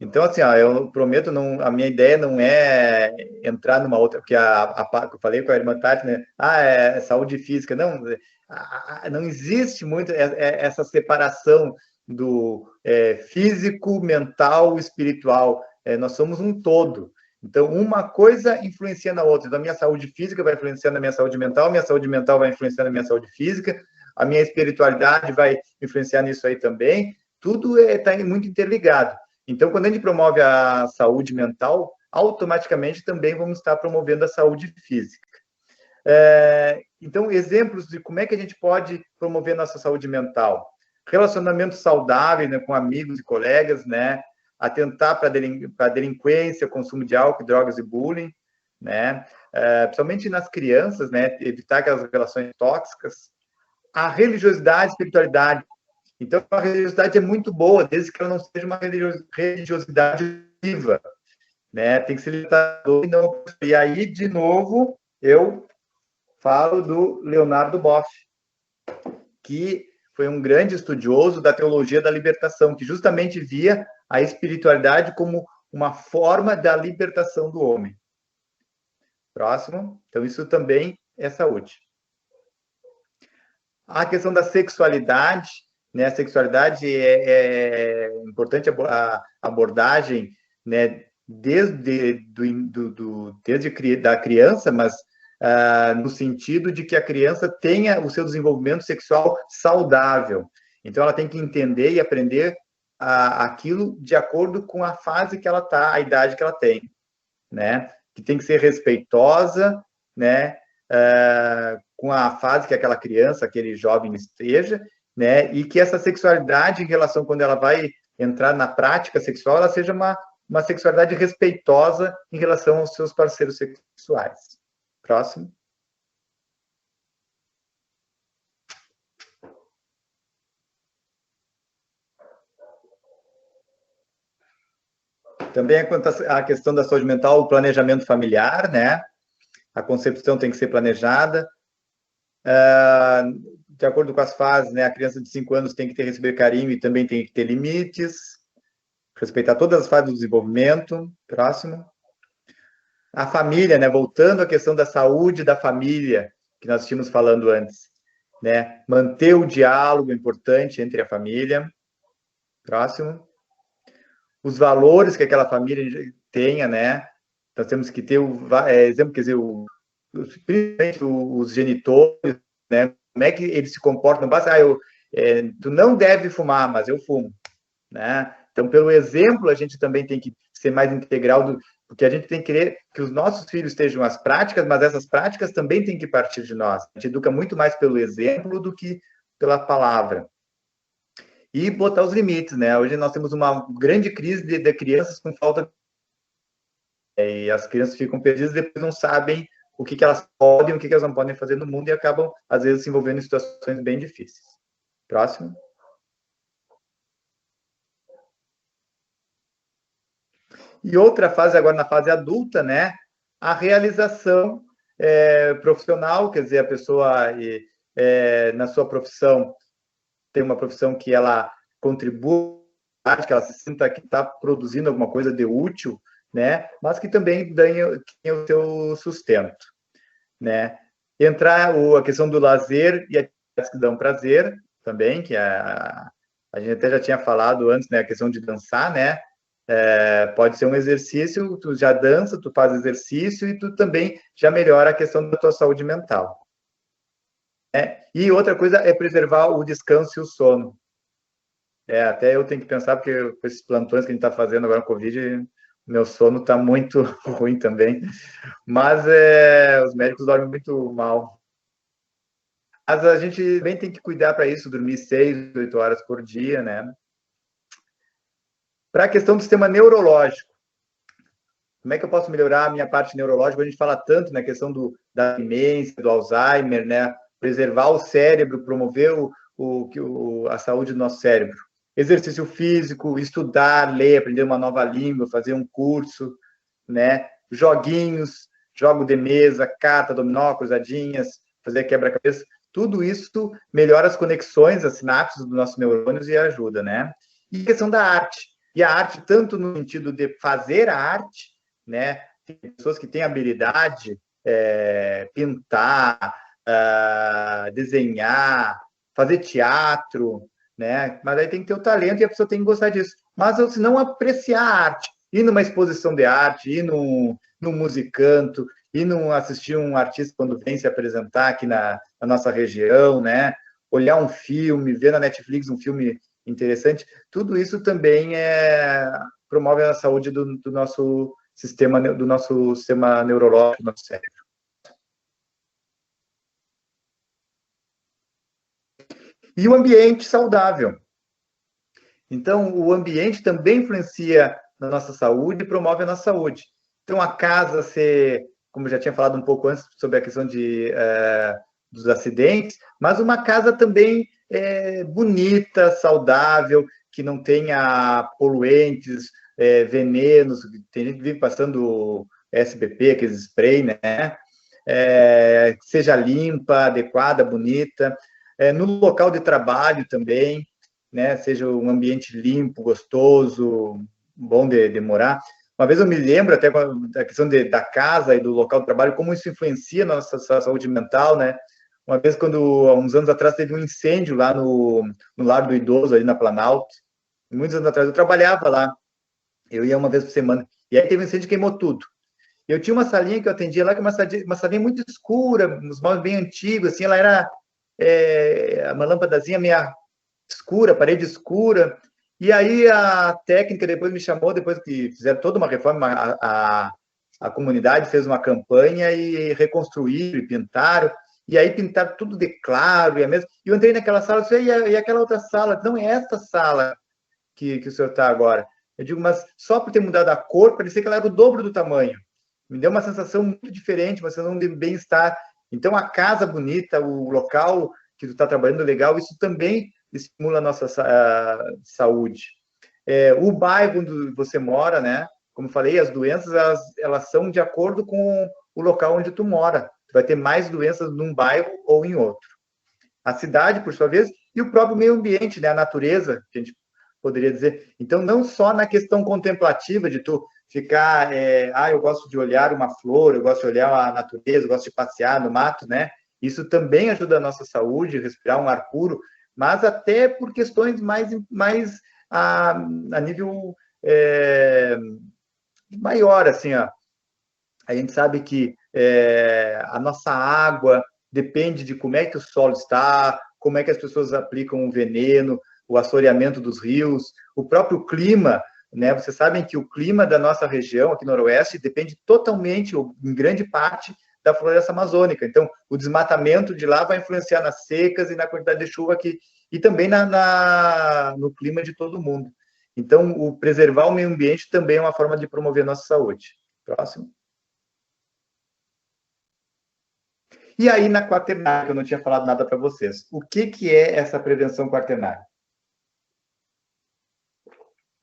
Então, assim, eu prometo, a minha ideia não é entrar numa outra, porque eu falei com a irmã Tati, né? É saúde física. Não, não existe muito essa separação do físico, mental, espiritual. Nós somos um todo. Então, uma coisa influencia na outra. Então, a minha saúde física vai influenciar na minha saúde mental vai influenciar na minha saúde física, a minha espiritualidade vai influenciar nisso aí também. Tudo está muito interligado. Então, quando a gente promove a saúde mental, automaticamente também vamos estar promovendo a saúde física. Então, exemplos de como é que a gente pode promover nossa saúde mental. Relacionamentos saudáveis, né, com amigos e colegas, né? Atentar para a delinquência, consumo de álcool, drogas e bullying, né? Principalmente nas crianças, né? Evitar aquelas relações tóxicas. A religiosidade e espiritualidade. Então, a religiosidade é muito boa, desde que ela não seja uma religiosidade viva, né? Tem que ser libertador. E aí, de novo, eu falo do Leonardo Boff, que foi um grande estudioso da teologia da libertação, que justamente via a espiritualidade como uma forma da libertação do homem. Próximo. Então, isso também é saúde. A questão da sexualidade, né? A sexualidade é importante a abordagem, né? Desde da criança, mas no sentido de que a criança tenha o seu desenvolvimento sexual saudável. Então, ela tem que entender e aprender aquilo de acordo com a fase que ela está, a idade que ela tem, né? Que tem que ser respeitosa, né? Com a fase que aquela criança, aquele jovem esteja, né? E que essa sexualidade, em relação quando ela vai entrar na prática sexual, ela seja uma sexualidade respeitosa em relação aos seus parceiros sexuais. Próximo. Também quanto à questão da saúde mental, o planejamento familiar, né? A concepção tem que ser planejada. De acordo com as fases, né? A criança de 5 anos tem que receber carinho e também tem que ter limites. Respeitar todas as fases do desenvolvimento. Próximo. A família, né? Voltando à questão da saúde da família, que nós tínhamos falando antes, né? Manter o diálogo importante entre a família. Próximo. Os valores que aquela família tenha, né? Nós temos que ter exemplo, quer dizer, principalmente os genitores, né? Como é que eles se comportam? Não basta, tu não deve fumar, mas eu fumo, né? Então, pelo exemplo, a gente também tem que ser mais integral, porque a gente tem que querer que os nossos filhos estejam as práticas, mas essas práticas também têm que partir de nós. A gente educa muito mais pelo exemplo do que pela palavra. E botar os limites, né? Hoje nós temos uma grande crise de crianças com falta. E as crianças ficam perdidas e depois não sabem o que elas podem, o que elas não podem fazer no mundo e acabam, às vezes, se envolvendo em situações bem difíceis. Próximo. E outra fase, agora na fase adulta, né? A realização profissional, quer dizer, a pessoa, na sua profissão, tem uma profissão que ela contribui, que ela se sinta que está produzindo alguma coisa de útil, né? Mas que também tenha o seu sustento, né? Entrar a questão do lazer e atividades que dão prazer também, que a gente até já tinha falado antes, né? A questão de dançar, né? Pode ser um exercício, tu já dança, tu faz exercício e tu também já melhora a questão da tua saúde mental. E outra coisa é preservar o descanso e o sono. Até eu tenho que pensar, porque com esses plantões que a gente está fazendo agora no Covid, meu sono está muito ruim também. Mas os médicos dormem muito mal. Mas a gente também tem que cuidar para isso, dormir 6, 8 horas por dia, né? Para a questão do sistema neurológico, como é que eu posso melhorar a minha parte neurológica? A gente fala tanto na questão da demência, do Alzheimer, né? Preservar o cérebro, promover a saúde do nosso cérebro. Exercício físico, estudar, ler, aprender uma nova língua, fazer um curso, né? Joguinhos, jogo de mesa, carta, dominó, cruzadinhas, fazer quebra-cabeça. Tudo isso melhora as conexões, as sinapses dos nossos neurônios e ajuda, né? E a questão da arte. E a arte, tanto no sentido de fazer a arte, né? Tem pessoas que têm habilidade, pintar, desenhar, fazer teatro, né? Mas aí tem que ter o talento e a pessoa tem que gostar disso. Mas se não apreciar a arte, ir numa exposição de arte, ir num musicanto, ir assistir um artista quando vem se apresentar aqui na nossa região, né? Olhar um filme, ver na Netflix um filme interessante, tudo isso também promove a saúde do nosso sistema neurológico, do nosso cérebro. E o ambiente saudável. Então, o ambiente também influencia na nossa saúde e promove a nossa saúde. Então, a casa ser, como eu já tinha falado um pouco antes sobre a questão dos acidentes, mas uma casa também bonita, saudável, que não tenha poluentes, venenos. Tem gente que vive passando SBP, aqueles spray, né? Seja limpa, adequada, bonita. No local de trabalho também, né? Seja um ambiente limpo, gostoso, bom de morar. Uma vez eu me lembro até da questão da casa e do local de trabalho, como isso influencia na nossa saúde mental, né? Uma vez, há uns anos atrás, teve um incêndio lá no Lar do Idoso, ali na Planalto. Muitos anos atrás, eu trabalhava lá. Eu ia uma vez por semana. E aí teve um incêndio que queimou tudo. Eu tinha uma salinha que eu atendia lá, que é uma salinha muito escura, uns móveis bem antigos, assim, ela era uma lâmpadazinha meio escura, parede escura. E aí a técnica depois me chamou, depois que fizeram toda uma reforma, a comunidade fez uma campanha e reconstruíram e pintaram. E aí pintaram tudo de claro, e eu entrei naquela sala, e aquela outra sala? Não é esta sala que o senhor está agora. Eu digo, mas só por ter mudado a cor, parecia que ela era o dobro do tamanho. Me deu uma sensação muito diferente, uma sensação de bem-estar. Então, a casa bonita, o local que tu está trabalhando legal, isso também estimula a nossa saúde. O bairro onde você mora, né? Como eu falei, as doenças, elas são de acordo com o local onde tu mora. Tu vai ter mais doenças num bairro ou em outro. A cidade, por sua vez, e o próprio meio ambiente, né? A natureza, que a gente poderia dizer. Então, não só na questão contemplativa de tu ficar, eu gosto de olhar uma flor, eu gosto de olhar a natureza, eu gosto de passear no mato, né? Isso também ajuda a nossa saúde, respirar um ar puro, mas até por questões mais a nível maior, assim, ó. A gente sabe que a nossa água depende de como é que o solo está, como é que as pessoas aplicam o veneno, o assoreamento dos rios, o próprio clima, né? Vocês sabem que o clima da nossa região, aqui no Noroeste, depende totalmente, ou em grande parte, da floresta amazônica. Então, o desmatamento de lá vai influenciar nas secas e na quantidade de chuva aqui, e também no clima de todo mundo. Então, o preservar o meio ambiente também é uma forma de promover a nossa saúde. Próximo. E aí, na quaternária, que eu não tinha falado nada para vocês. O que é essa prevenção quaternária?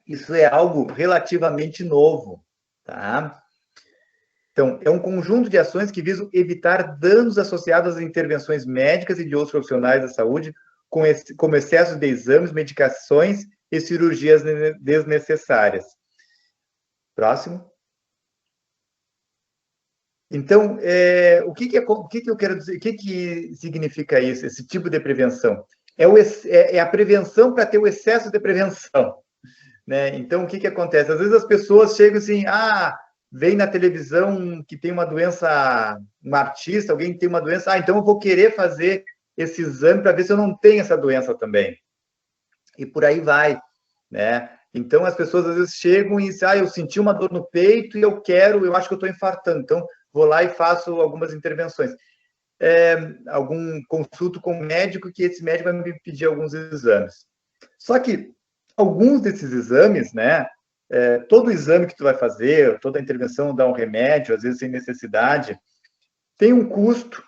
Isso é algo relativamente novo, tá? Então, é um conjunto de ações que visam evitar danos associados às intervenções médicas e de outros profissionais da saúde, como excesso de exames, medicações e cirurgias desnecessárias. Próximo. Então, o que eu quero dizer? O que significa isso, esse tipo de prevenção? É a prevenção para ter o excesso de prevenção, né? Então, o que acontece? Às vezes as pessoas chegam assim, vem na televisão que tem uma doença, um artista, alguém que tem uma doença, então eu vou querer fazer esse exame para ver se eu não tenho essa doença também. E por aí vai, né? Então, as pessoas às vezes chegam e dizem, eu senti uma dor no peito e eu acho que eu estou infartando, então vou lá e faço algumas intervenções. Algum consulto com um médico, que esse médico vai me pedir alguns exames. Só que alguns desses exames, né? Todo exame que tu vai fazer, toda intervenção dá um remédio, às vezes sem necessidade, tem um custo,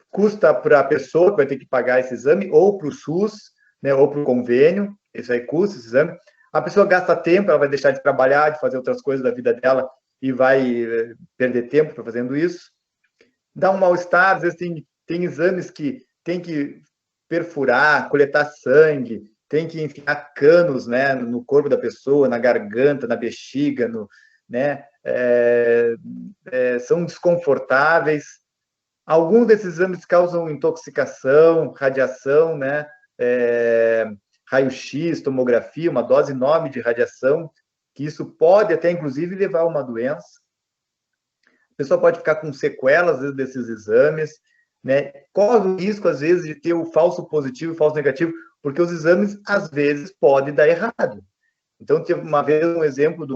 custa para a pessoa que vai ter que pagar esse exame, ou para o SUS, né, ou para o convênio, isso aí custa esse exame. A pessoa gasta tempo, ela vai deixar de trabalhar, de fazer outras coisas da vida dela e vai perder tempo fazendo isso. Dá um mal-estar, às vezes tem exames que tem que perfurar, coletar sangue, tem que enfiar canos, né, no corpo da pessoa, na garganta, na bexiga, né, são desconfortáveis. Alguns desses exames causam intoxicação, radiação, né, raio-x, tomografia, uma dose enorme de radiação, que isso pode até, inclusive, levar a uma doença. A pessoa pode ficar com sequelas, às vezes, desses exames, né? Corre o risco, às vezes, de ter o falso positivo e o falso negativo, porque os exames, às vezes, podem dar errado. Então, teve uma vez um exemplo,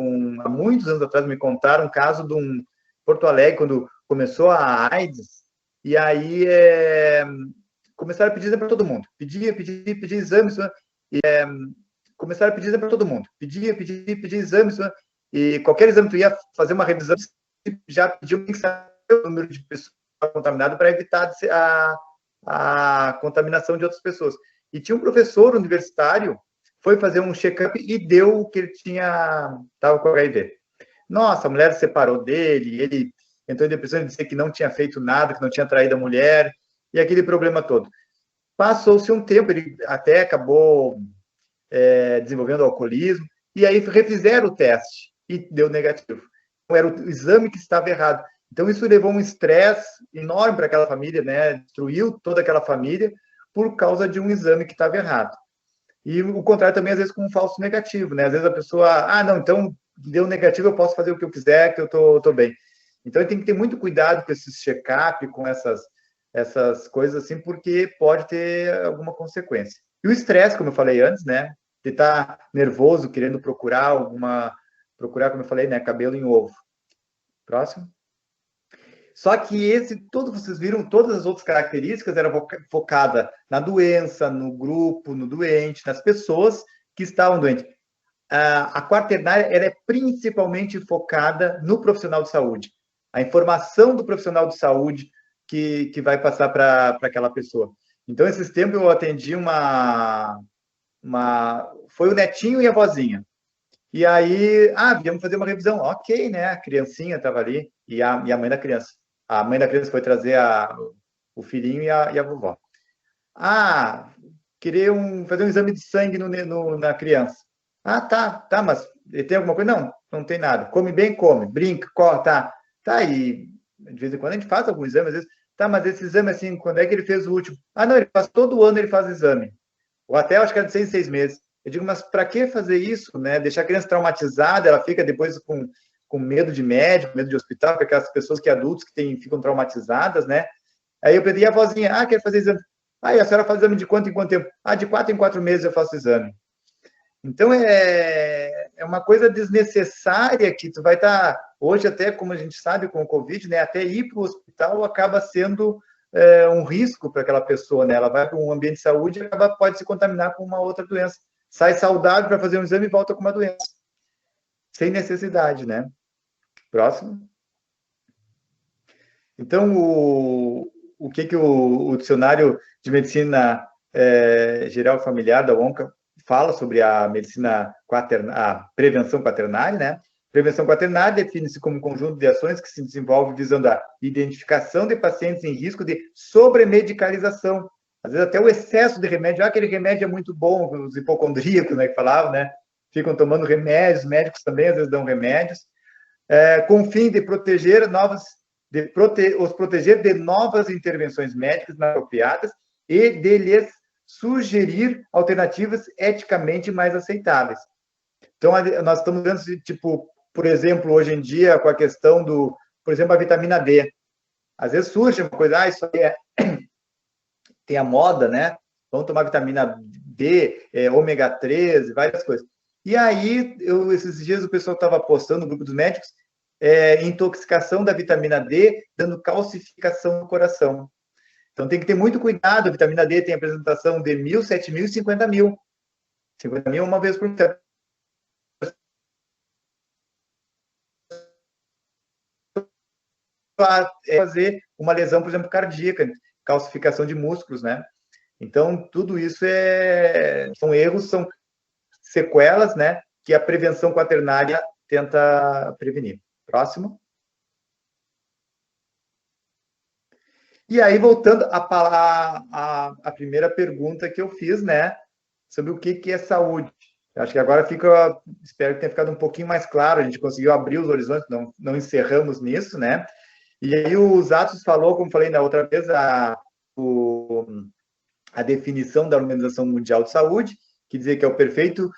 há muitos anos atrás, me contaram um caso de um Porto Alegre, quando começou a AIDS, e aí começaram a pedir exame para todo mundo. Pedia exames, e começaram a pedir exame para todo mundo. Pedia exames, e qualquer exame que tu ia fazer uma revisão, já pediu que saber o número de pessoas contaminadas para evitar a contaminação de outras pessoas. E tinha um professor universitário, foi fazer um check-up e deu que ele estava com HIV. Nossa, a mulher se separou dele, ele entrou em depressão de dizer que não tinha feito nada, que não tinha traído a mulher, e aquele problema todo. Passou-se um tempo, ele até acabou desenvolvendo alcoolismo, e aí refizeram o teste. e deu negativo. Então, era o exame que estava errado. Então, isso levou um estresse enorme para aquela família, né? Destruiu toda aquela família por causa de um exame que estava errado. E o contrário também, às vezes, com um falso negativo, né? Às vezes a pessoa, não, então deu negativo, eu posso fazer o que eu quiser, que eu tô bem. Então, tem que ter muito cuidado com esses check-up, com essas coisas assim, porque pode ter alguma consequência. E o estresse, como eu falei antes, né? De estar nervoso, querendo procurar, como eu falei, né? Cabelo em ovo. Próximo. Só que vocês viram, todas as outras características eram focadas na doença, no grupo, no doente, nas pessoas que estavam doentes. A quaternária ela é principalmente focada no profissional de saúde. A informação do profissional de saúde que vai passar para aquela pessoa. Então, esses tempos eu atendi foi o netinho e a vozinha. E aí, viemos fazer uma revisão. Ok, né? A criancinha estava ali e a mãe da criança. A mãe da criança foi trazer o filhinho e a vovó. Queria fazer um exame de sangue na criança. Tá, mas ele tem alguma coisa? Não tem nada. Come bem, come. Brinca, corre, tá. Tá, e de vez em quando a gente faz algum exame, às vezes. Tá, mas esse exame, assim, quando é que ele fez o último? Não, ele faz todo ano, ele faz exame. Ou até, acho que era de 6 meses. Eu digo, mas para que fazer isso, né? Deixar a criança traumatizada, ela fica depois com medo de médico, medo de hospital, porque aquelas pessoas adultos que ficam traumatizadas, né? Aí eu pedi a vozinha, quer fazer exame? E a senhora faz exame de quanto em quanto tempo? De 4 em 4 meses eu faço exame. Então, é uma coisa desnecessária que tu vai estar... Hoje, até como a gente sabe, com o Covid, né? Até ir para o hospital acaba sendo um risco para aquela pessoa, né? Ela vai para um ambiente de saúde e pode se contaminar com uma outra doença. Sai saudável para fazer um exame e volta com uma doença. Sem necessidade, né? Próximo. Então, o que o dicionário de medicina geral familiar da ONCA fala sobre a medicina a prevenção quaternária, né? Prevenção quaternária define-se como um conjunto de ações que se desenvolve visando a identificação de pacientes em risco de sobremedicalização. Às vezes até o excesso de remédio, aquele remédio é muito bom, os hipocondríacos, né, que falavam, né? Ficam tomando remédios, médicos também às vezes dão remédios, com o fim de proteger os proteger de novas intervenções médicas inapropriadas e de lhes sugerir alternativas eticamente mais aceitáveis. Então, nós estamos vendo, tipo, por exemplo, hoje em dia, com a questão por exemplo, a vitamina D. Às vezes surge uma coisa, isso aí tem a moda, né? Vamos tomar vitamina D, ômega 3, várias coisas. E aí, esses dias o pessoal estava postando no grupo dos médicos, intoxicação da vitamina D, dando calcificação no coração. Então, tem que ter muito cuidado. A vitamina D tem apresentação de 1.000, 7.000 e 50.000. 50.000 uma vez por dia. Fazer uma lesão, por exemplo, cardíaca, calcificação de músculos, né? Então, tudo isso são erros, são sequelas, né? Que a prevenção quaternária tenta prevenir. Próximo. E aí, voltando à primeira pergunta que eu fiz, né? Sobre o que é saúde. Eu acho que agora espero que tenha ficado um pouquinho mais claro, a gente conseguiu abrir os horizontes, não encerramos nisso, né? E aí o Atos falou, como falei na outra vez, a definição da Organização Mundial de Saúde, que dizia que é o perfeito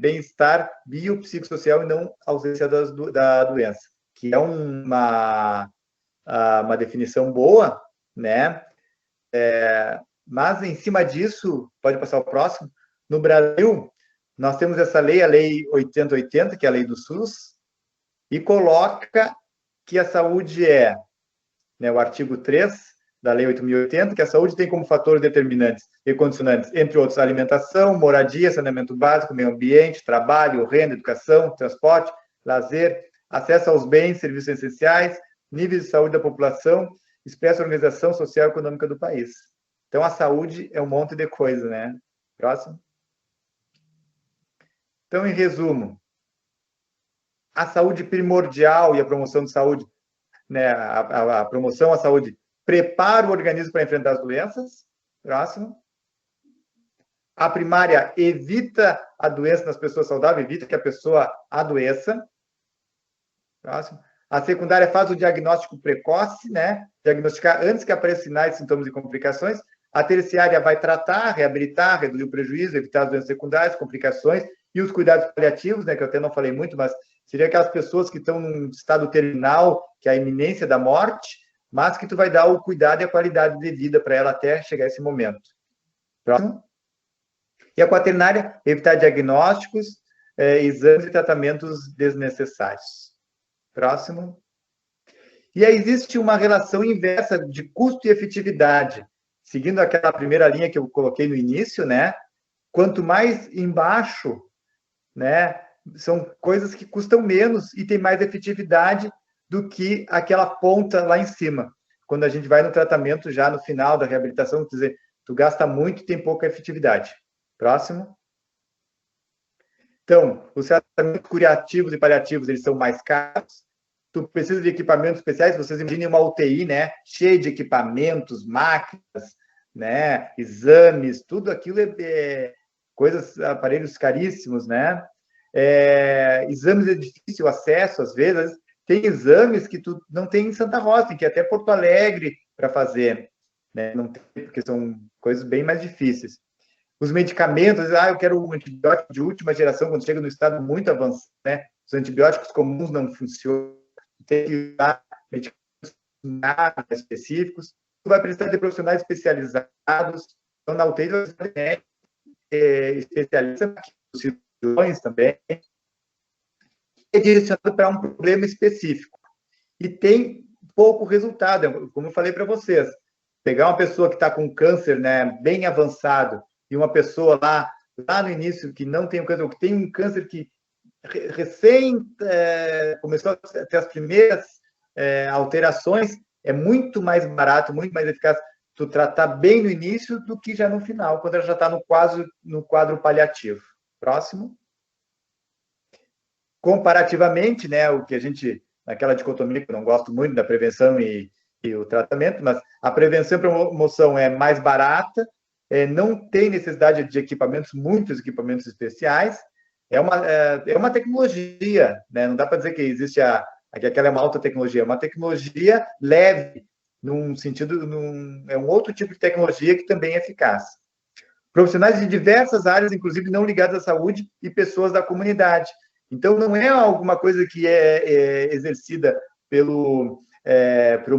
bem-estar biopsicossocial e não ausência da doença, que é uma definição boa, né? Mas, em cima disso, pode passar o próximo, no Brasil, nós temos essa lei, a Lei 8080, que é a lei do SUS, e coloca que a saúde né, o artigo 3 da Lei 8.080, que a saúde tem como fatores determinantes e condicionantes, entre outros, alimentação, moradia, saneamento básico, meio ambiente, trabalho, renda, educação, transporte, lazer, acesso aos bens, serviços essenciais, níveis de saúde da população, expressa a organização social e econômica do país. Então, a saúde é um monte de coisa, né? Próximo. Então, em resumo, a saúde primordial e a promoção de saúde, né? A promoção à saúde prepara o organismo para enfrentar as doenças. Próximo. A primária evita a doença nas pessoas saudáveis, evita que a pessoa adoeça. Próximo. A secundária faz o diagnóstico precoce, né? Diagnosticar antes que apareçam sinais, sintomas e complicações. A terciária vai tratar, reabilitar, reduzir o prejuízo, evitar as doenças secundárias, complicações e os cuidados paliativos, né? Que eu até não falei muito, mas seria aquelas pessoas que estão num estado terminal, que é a iminência da morte, mas que tu vai dar o cuidado e a qualidade de vida para ela até chegar esse momento. Próximo. E a quaternária, evitar diagnósticos, exames e tratamentos desnecessários. Próximo. E aí existe uma relação inversa de custo e efetividade. Seguindo aquela primeira linha que eu coloquei no início, né? Quanto mais embaixo, né? São coisas que custam menos e tem mais efetividade do que aquela ponta lá em cima. Quando a gente vai no tratamento já no final da reabilitação, quer dizer, tu gasta muito e tem pouca efetividade. Próximo. Então, os tratamentos curativos e paliativos, eles são mais caros. Tu precisa de equipamentos especiais. Vocês imaginem uma UTI, né? Cheia de equipamentos, máquinas, né? Exames, tudo aquilo coisas, aparelhos caríssimos, né? Exames de difícil acesso, às vezes. Tem exames que tu não tem em Santa Rosa, tem que ir até Porto Alegre para fazer, né? Não tem, porque são coisas bem mais difíceis. Os medicamentos, eu quero um antibiótico de última geração, quando chega no estado muito avançado, né? Os antibióticos comuns não funcionam, tem que usar medicamentos nada específicos. Tu vai precisar de profissionais especializados, então na UTI, especialistas, cirurgiões também, é direcionado para um problema específico. E tem pouco resultado, como eu falei para vocês. Pegar uma pessoa que está com câncer, né, bem avançado, e uma pessoa lá no início que não tem um câncer, ou que tem um câncer que recém começou a ter as primeiras alterações, é muito mais barato, muito mais eficaz tu tratar bem no início do que já no final, quando ela já está no quadro paliativo. Próximo. Comparativamente, né, o que a gente, naquela dicotomia que eu não gosto muito da prevenção e o tratamento, mas a prevenção e promoção é mais barata, não tem necessidade de equipamentos, muitos equipamentos especiais, é uma tecnologia, né? Não dá para dizer que existe que aquela é uma alta tecnologia, é uma tecnologia leve, num sentido, é um outro tipo de tecnologia que também é eficaz. Profissionais de diversas áreas, inclusive não ligadas à saúde, e pessoas da comunidade. Então, não é alguma coisa que é exercida pelo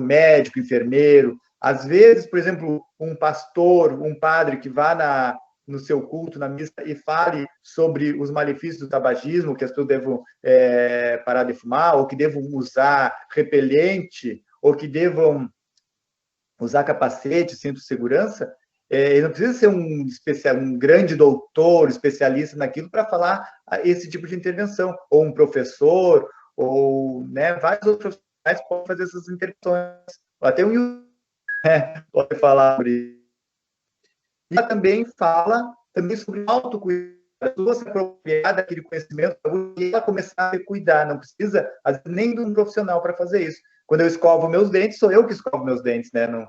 médico, enfermeiro. Às vezes, por exemplo, um pastor, um padre que vá no seu culto, na missa, e fale sobre os malefícios do tabagismo, que as pessoas devam parar de fumar, ou que devam usar repelente, ou que devam usar capacete, cinto de segurança, ele não precisa ser um grande doutor, especialista naquilo, para falar esse tipo de intervenção, ou um professor, ou, né, vários outros profissionais podem fazer essas intervenções. Até um pode falar sobre isso. E ela também fala sobre autocuidado, a pessoa se apropriar daquele conhecimento e ela começar a cuidar, não precisa nem de um profissional para fazer isso. Quando eu escovo meus dentes, sou eu que escovo meus dentes, né? Não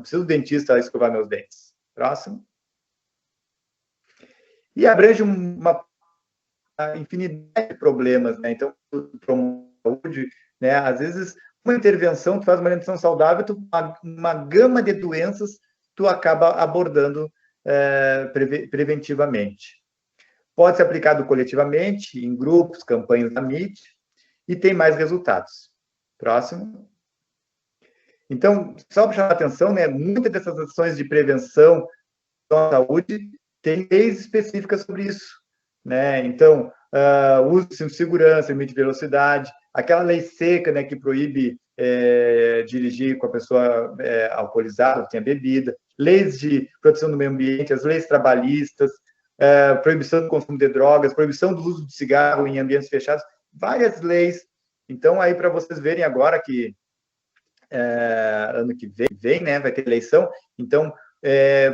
preciso do dentista escovar meus dentes. Próximo. E abrange uma infinidade de problemas, né? Então, saúde, né? Às vezes, uma intervenção, tu faz uma alimentação saudável, uma gama de doenças tu acaba abordando preventivamente. Pode ser aplicado coletivamente, em grupos, campanhas da mídia, e tem mais resultados. Próximo. Então, só para chamar a atenção, né, muitas dessas ações de prevenção da saúde têm leis específicas sobre isso, né? Então, uso de segurança, limite de velocidade, aquela lei seca, né, que proíbe dirigir com a pessoa alcoolizada, que tenha bebida, leis de proteção do meio ambiente, as leis trabalhistas, proibição do consumo de drogas, proibição do uso de cigarro em ambientes fechados, várias leis. Então, aí para vocês verem agora que ano que vem, né, vai ter eleição, então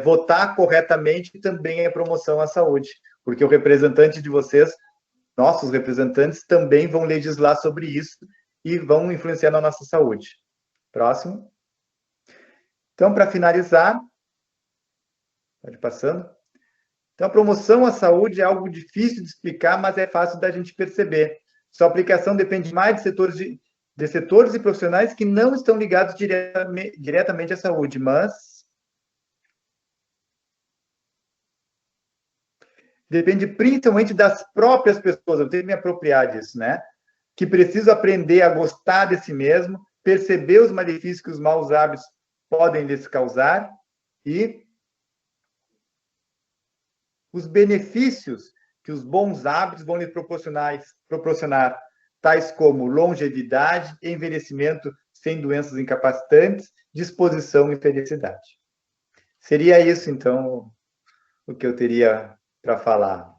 votar corretamente também é promoção à saúde, porque o representante de vocês, nossos representantes, também vão legislar sobre isso e vão influenciar na nossa saúde. Próximo. Então, para finalizar, pode ir passando. Então, a promoção à saúde é algo difícil de explicar, mas é fácil da gente perceber. Sua aplicação depende mais de setores e profissionais que não estão ligados diretamente à saúde, mas depende principalmente das próprias pessoas. Eu tenho que me apropriar disso, né? Que preciso aprender a gostar de si mesmo, perceber os malefícios que os maus hábitos podem lhes causar e os benefícios que os bons hábitos vão lhe proporcionar, tais como longevidade, envelhecimento sem doenças incapacitantes, disposição e felicidade. Seria isso, então, o que eu teria para falar.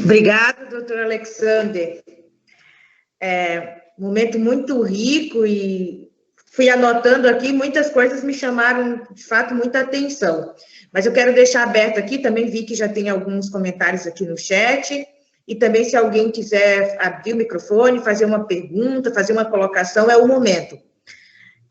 Obrigada, doutor Alexander. Momento muito rico e fui anotando aqui, muitas coisas me chamaram, de fato, muita atenção. Mas eu quero deixar aberto aqui, também vi que já tem alguns comentários aqui no chat, e também se alguém quiser abrir o microfone, fazer uma pergunta, fazer uma colocação, é o momento.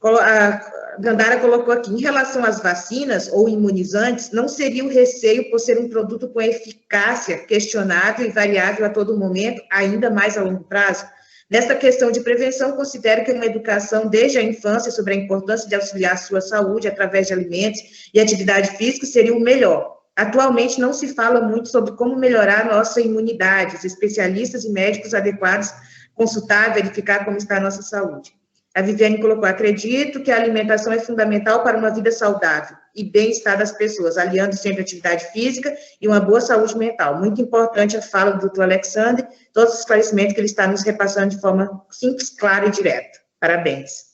A Gandara colocou aqui, em relação às vacinas ou imunizantes, não seria o receio por ser um produto com eficácia questionável e variável a todo momento, ainda mais a longo prazo? Nesta questão de prevenção, considero que uma educação desde a infância sobre a importância de auxiliar a sua saúde através de alimentos e atividade física seria o melhor. Atualmente não se fala muito sobre como melhorar a nossa imunidade, os especialistas e médicos adequados consultar, verificar como está a nossa saúde. A Viviane colocou, acredito que a alimentação é fundamental para uma vida saudável e bem-estar das pessoas, aliando sempre atividade física e uma boa saúde mental. Muito importante a fala do Dr. Alexander, todos os esclarecimentos que ele está nos repassando de forma simples, clara e direta. Parabéns.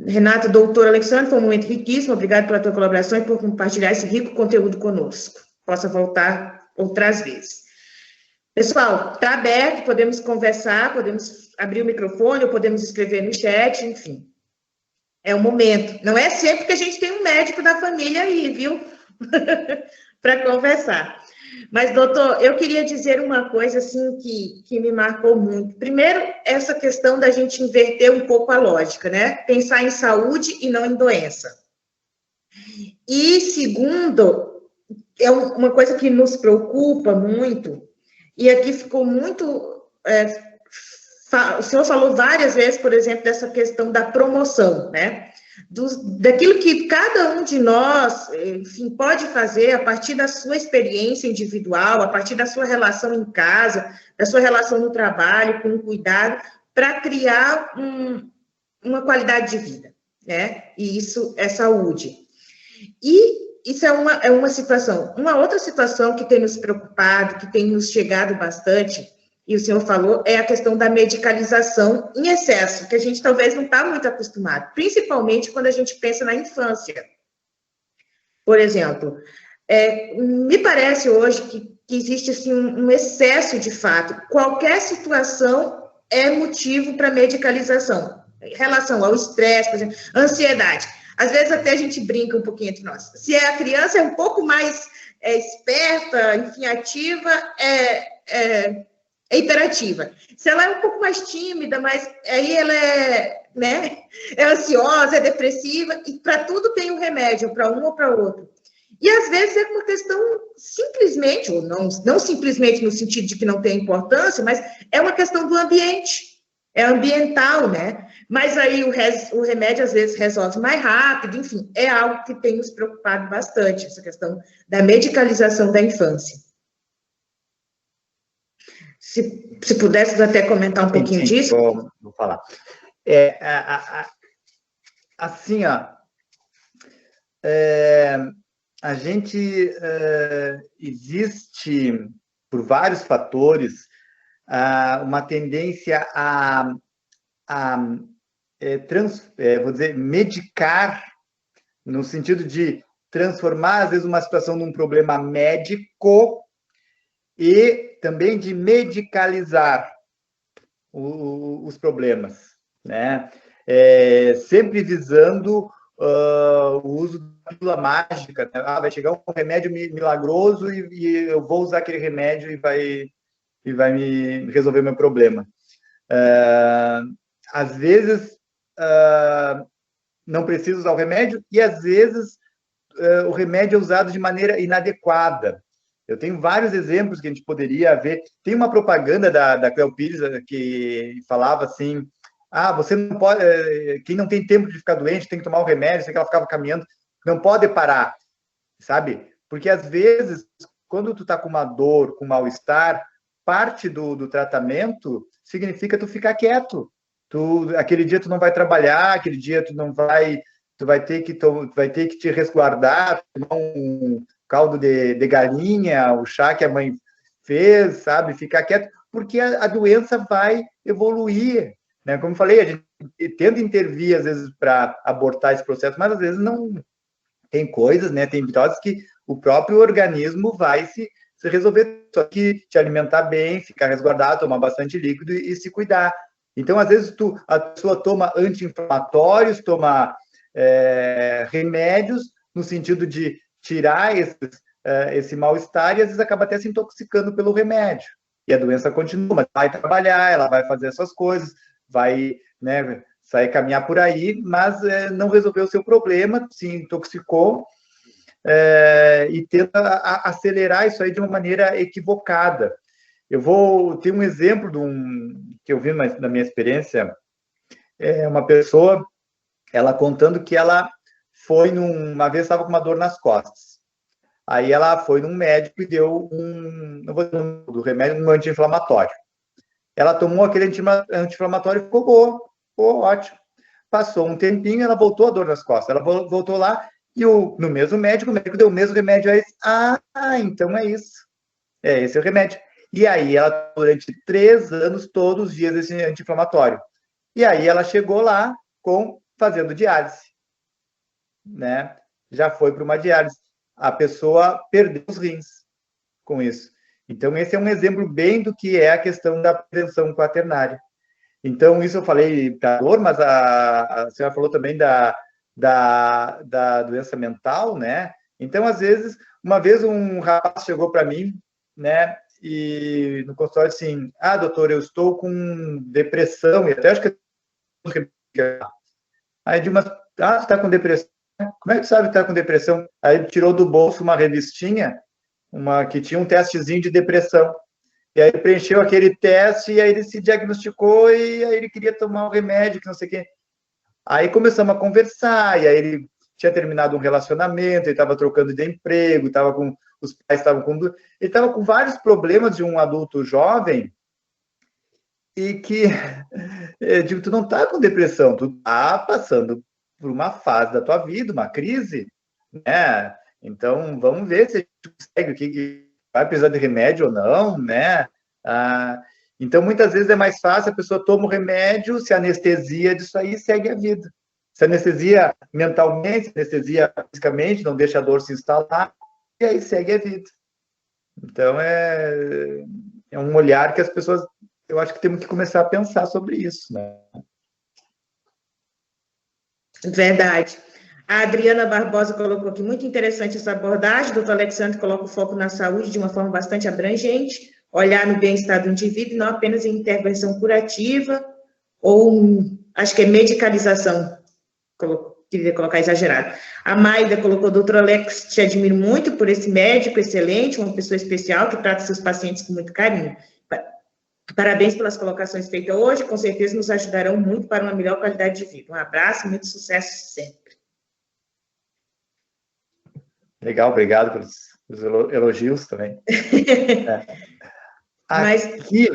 Renato, doutor Alexandre, foi um momento riquíssimo, obrigado pela tua colaboração e por compartilhar esse rico conteúdo conosco. Possa voltar outras vezes. Pessoal, está aberto, podemos conversar, podemos abrir o microfone, ou podemos escrever no chat, enfim. É o momento. Não é sempre que a gente tem um médico da família aí, viu? Para conversar. Mas, doutor, eu queria dizer uma coisa, assim, que me marcou muito. Primeiro, essa questão da gente inverter um pouco a lógica, né? Pensar em saúde e não em doença. E, segundo, é uma coisa que nos preocupa muito, e aqui ficou muito... o senhor falou várias vezes, por exemplo, dessa questão da promoção, né? Daquilo que cada um de nós, enfim, pode fazer a partir da sua experiência individual, a partir da sua relação em casa, da sua relação no trabalho, com o cuidado, para criar uma qualidade de vida, né? E isso é saúde. E isso é uma situação. Uma outra situação que tem nos preocupado, que tem nos chegado bastante, e o senhor falou, é a questão da medicalização em excesso, que a gente talvez não está muito acostumado, principalmente quando a gente pensa na infância. Por exemplo, me parece hoje que existe assim, um excesso de fato. Qualquer situação é motivo para medicalização. Em relação ao estresse, por exemplo, ansiedade. Às vezes até a gente brinca um pouquinho entre nós. Se a criança é um pouco mais esperta, enfim, ativa, é hiperativa. Se ela é um pouco mais tímida, mas aí ela é ansiosa, é depressiva, e para tudo tem um remédio, para um ou para outro. E às vezes é uma questão simplesmente, ou não simplesmente no sentido de que não tem importância, mas é uma questão do ambiente, é ambiental, né? Mas aí o remédio às vezes resolve mais rápido, enfim, é algo que tem nos preocupado bastante, essa questão da medicalização da infância. Se pudesse até comentar um pouquinho disso. Vou falar. Assim, ó, a gente existe, por vários fatores, uma tendência vou dizer, medicar, no sentido de transformar, às vezes, uma situação num problema médico e também de medicalizar os problemas, né? Sempre visando o uso da pílula mágica, né? Vai chegar um remédio milagroso e eu vou usar aquele remédio e vai me resolver meu problema. Às vezes, não precisa usar o remédio, e às vezes o remédio é usado de maneira inadequada. Eu tenho vários exemplos que a gente poderia ver. Tem uma propaganda da Cleo Pires que falava assim, você não pode, quem não tem tempo de ficar doente tem que tomar o remédio, sei que ela ficava caminhando, não pode parar, sabe? Porque às vezes, quando tu tá com uma dor, com mal-estar, parte do tratamento significa tu ficar quieto. Aquele dia tu não vai trabalhar, aquele dia tu vai ter que te resguardar, tomar um caldo de galinha, o chá que a mãe fez, sabe? Ficar quieto, porque a doença vai evoluir, né? Como eu falei, a gente tenta intervir, às vezes, para abortar esse processo, mas às vezes não tem coisas, né? Tem viroses que o próprio organismo vai se resolver, só que te alimentar bem, ficar resguardado, tomar bastante líquido e se cuidar. Então, às vezes, a pessoa toma anti-inflamatórios, toma remédios, no sentido de tirar esse mal-estar, e às vezes acaba até se intoxicando pelo remédio. E a doença continua, mas vai trabalhar, ela vai fazer essas coisas, vai, né, sair caminhar por aí, mas não resolveu o seu problema, se intoxicou, e tenta acelerar isso aí de uma maneira equivocada. Eu vou ter um exemplo que eu vi na minha experiência, uma pessoa, ela contando que ela foi uma vez estava com uma dor nas costas. Aí ela foi num médico e deu não vou dizer do remédio, um anti-inflamatório. Ela tomou aquele anti-inflamatório e ficou boa, ficou ótimo. Passou um tempinho, ela voltou a dor nas costas. Ela voltou lá e no mesmo médico, o médico deu o mesmo remédio a esse. Então é isso. Esse é o remédio. E aí ela, durante 3 anos, todos os dias, esse anti-inflamatório. E aí ela chegou lá fazendo diálise, né? Já foi para uma diálise. A pessoa perdeu os rins com isso. Então, esse é um exemplo bem do que é a questão da prevenção quaternária. Então, isso eu falei da dor, mas a senhora falou também da doença mental, né? Então, às vezes, uma vez um rapaz chegou para mim, né? E no consultório assim, doutor, eu estou com depressão, e até acho que aí de você está com depressão? Como é que tu sabe que está com depressão? Aí ele tirou do bolso uma revistinha, que tinha um testezinho de depressão. E aí ele preencheu aquele teste, e aí ele se diagnosticou, e aí ele queria tomar um remédio, que não sei o quê. Aí começamos a conversar, e aí ele tinha terminado um relacionamento, ele estava trocando de emprego, os pais estavam ele estava com vários problemas de um adulto jovem, e que, eu digo, tu não está com depressão, tu está passando por uma fase da tua vida, uma crise, né? Então, vamos ver se a gente consegue, o que vai precisar de remédio ou não, né? Então, muitas vezes é mais fácil, a pessoa toma o remédio, se anestesia disso aí e segue a vida. Se anestesia mentalmente, se anestesia fisicamente, não deixa a dor se instalar, e aí segue a vida. Então, é um olhar que as pessoas, eu acho que temos que começar a pensar sobre isso, né? Verdade. A Adriana Barbosa colocou aqui, muito interessante essa abordagem, o doutor Alexandre coloca o foco na saúde de uma forma bastante abrangente, olhar no bem-estar do indivíduo, não apenas em intervenção curativa, ou, acho que é medicalização, queria colocar exagerado. A Maida colocou, doutor Alex, te admiro muito por esse médico excelente, uma pessoa especial que trata seus pacientes com muito carinho. Parabéns pelas colocações feitas hoje, com certeza nos ajudarão muito para uma melhor qualidade de vida. Um abraço, muito sucesso sempre. Legal, obrigado pelos elogios também. Aqui,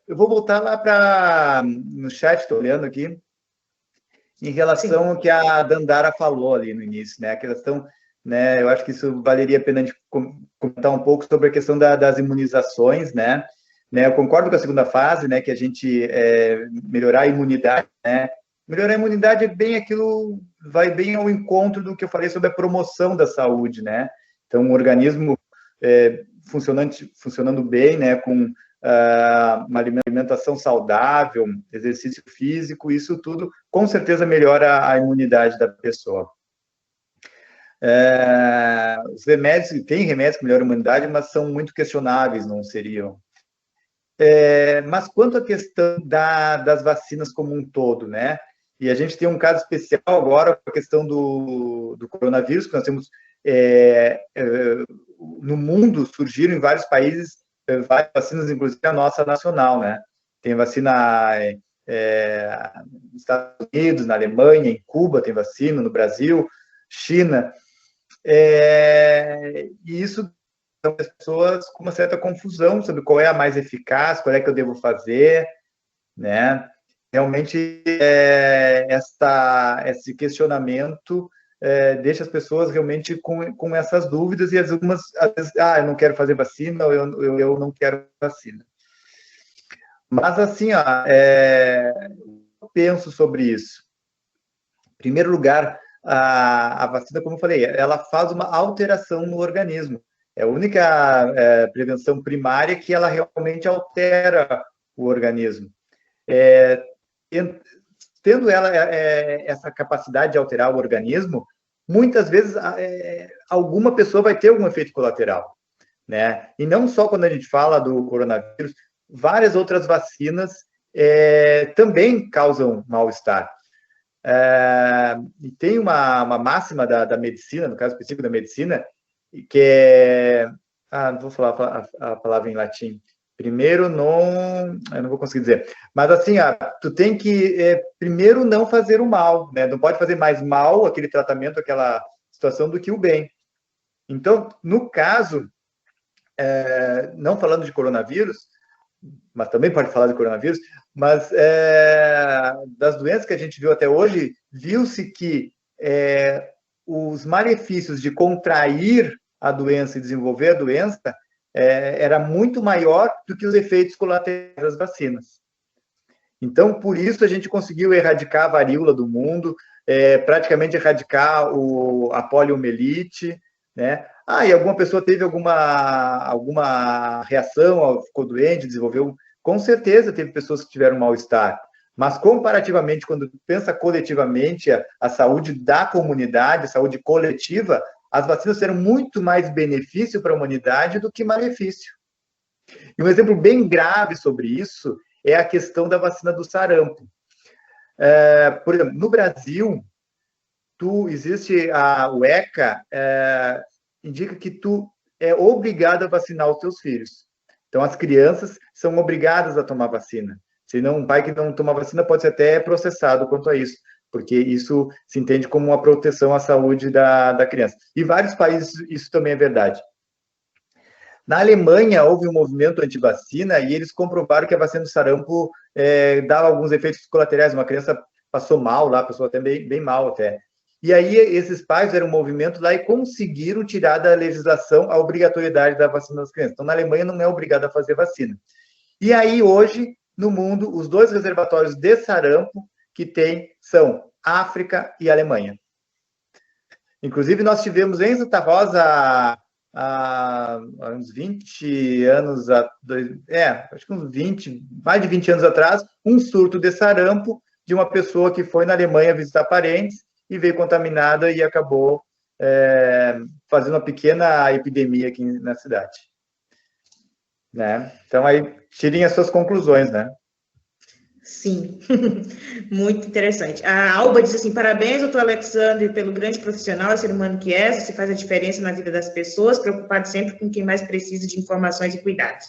eu vou voltar lá no chat, estou olhando aqui, em relação ao que a Dandara falou ali no início, né? A questão, né? Eu acho que isso valeria a pena a gente comentar um pouco sobre a questão das imunizações, né? Eu concordo com a segunda fase, né? Que a gente melhorar a imunidade, né? Melhorar a imunidade é bem aquilo, vai bem ao encontro do que eu falei sobre a promoção da saúde, né? Então, um organismo funcionando bem, né? Com uma alimentação saudável, exercício físico, isso tudo com certeza melhora a imunidade da pessoa. Os remédios, tem remédios que melhoram a imunidade, mas são muito questionáveis, não seriam? Mas quanto à questão das vacinas como um todo, né? E a gente tem um caso especial agora com a questão do coronavírus, que nós temos no mundo, surgiram em vários países várias vacinas, inclusive a nossa nacional, né? Tem vacina nos Estados Unidos, na Alemanha, em Cuba tem vacina, no Brasil, China. E isso são as pessoas com uma certa confusão sobre qual é a mais eficaz, qual é que eu devo fazer, né? Realmente, esse questionamento deixa as pessoas realmente com essas dúvidas e algumas, às vezes, eu não quero fazer vacina, ou eu não quero vacina. Mas, assim, eu penso sobre isso. Em primeiro lugar, a vacina, como eu falei, ela faz uma alteração no organismo. É a única prevenção primária que ela realmente altera o organismo. Tendo ela essa capacidade de alterar o organismo, muitas vezes alguma pessoa vai ter algum efeito colateral, né? E não só quando a gente fala do coronavírus, várias outras vacinas também causam mal-estar. E tem uma máxima da medicina, no caso específico da medicina, que é... não vou falar a palavra em latim. Primeiro, eu não vou conseguir dizer. Mas, assim, tu tem que, primeiro, não fazer o mal, né? Não pode fazer mais mal aquele tratamento, aquela situação, do que o bem. Então, no caso, não falando de coronavírus, mas também pode falar de coronavírus, mas das doenças que a gente viu até hoje, viu-se que os malefícios de contrair a doença e desenvolver a doença era muito maior do que os efeitos colaterais das vacinas. Então, por isso, a gente conseguiu erradicar a varíola do mundo, praticamente erradicar a poliomielite, né? E alguma pessoa teve alguma reação, ficou doente, desenvolveu... Com certeza teve pessoas que tiveram mal-estar, mas comparativamente, quando pensa coletivamente, a saúde da comunidade, a saúde coletiva, as vacinas terão muito mais benefício para a humanidade do que malefício. E um exemplo bem grave sobre isso é a questão da vacina do sarampo. Por exemplo, no Brasil, existe o ECA, indica que tu é obrigado a vacinar os teus filhos. Então, as crianças são obrigadas a tomar vacina. Senão, um pai que não toma vacina pode ser até processado quanto a isso, porque isso se entende como uma proteção à saúde da criança. E vários países isso também é verdade. Na Alemanha, houve um movimento anti-vacina e eles comprovaram que a vacina do sarampo dava alguns efeitos colaterais. Uma criança passou mal lá, passou até bem mal até. E aí, esses pais fizeram um movimento lá e conseguiram tirar da legislação a obrigatoriedade da vacina das crianças. Então, na Alemanha, não é obrigado a fazer vacina. E aí, hoje, no mundo, os 2 reservatórios de sarampo que tem são África e Alemanha. Inclusive, nós tivemos em Santa Rosa, há uns 20 anos, acho que uns 20, mais de 20 anos atrás, um surto de sarampo de uma pessoa que foi na Alemanha visitar parentes e veio contaminada e acabou fazendo uma pequena epidemia aqui na cidade. Né? Então, aí, tirem as suas conclusões, né? Sim, muito interessante. A Alba diz assim, parabéns, doutor Alexandre, pelo grande profissional e ser humano que é, você faz a diferença na vida das pessoas, preocupado sempre com quem mais precisa de informações e cuidados.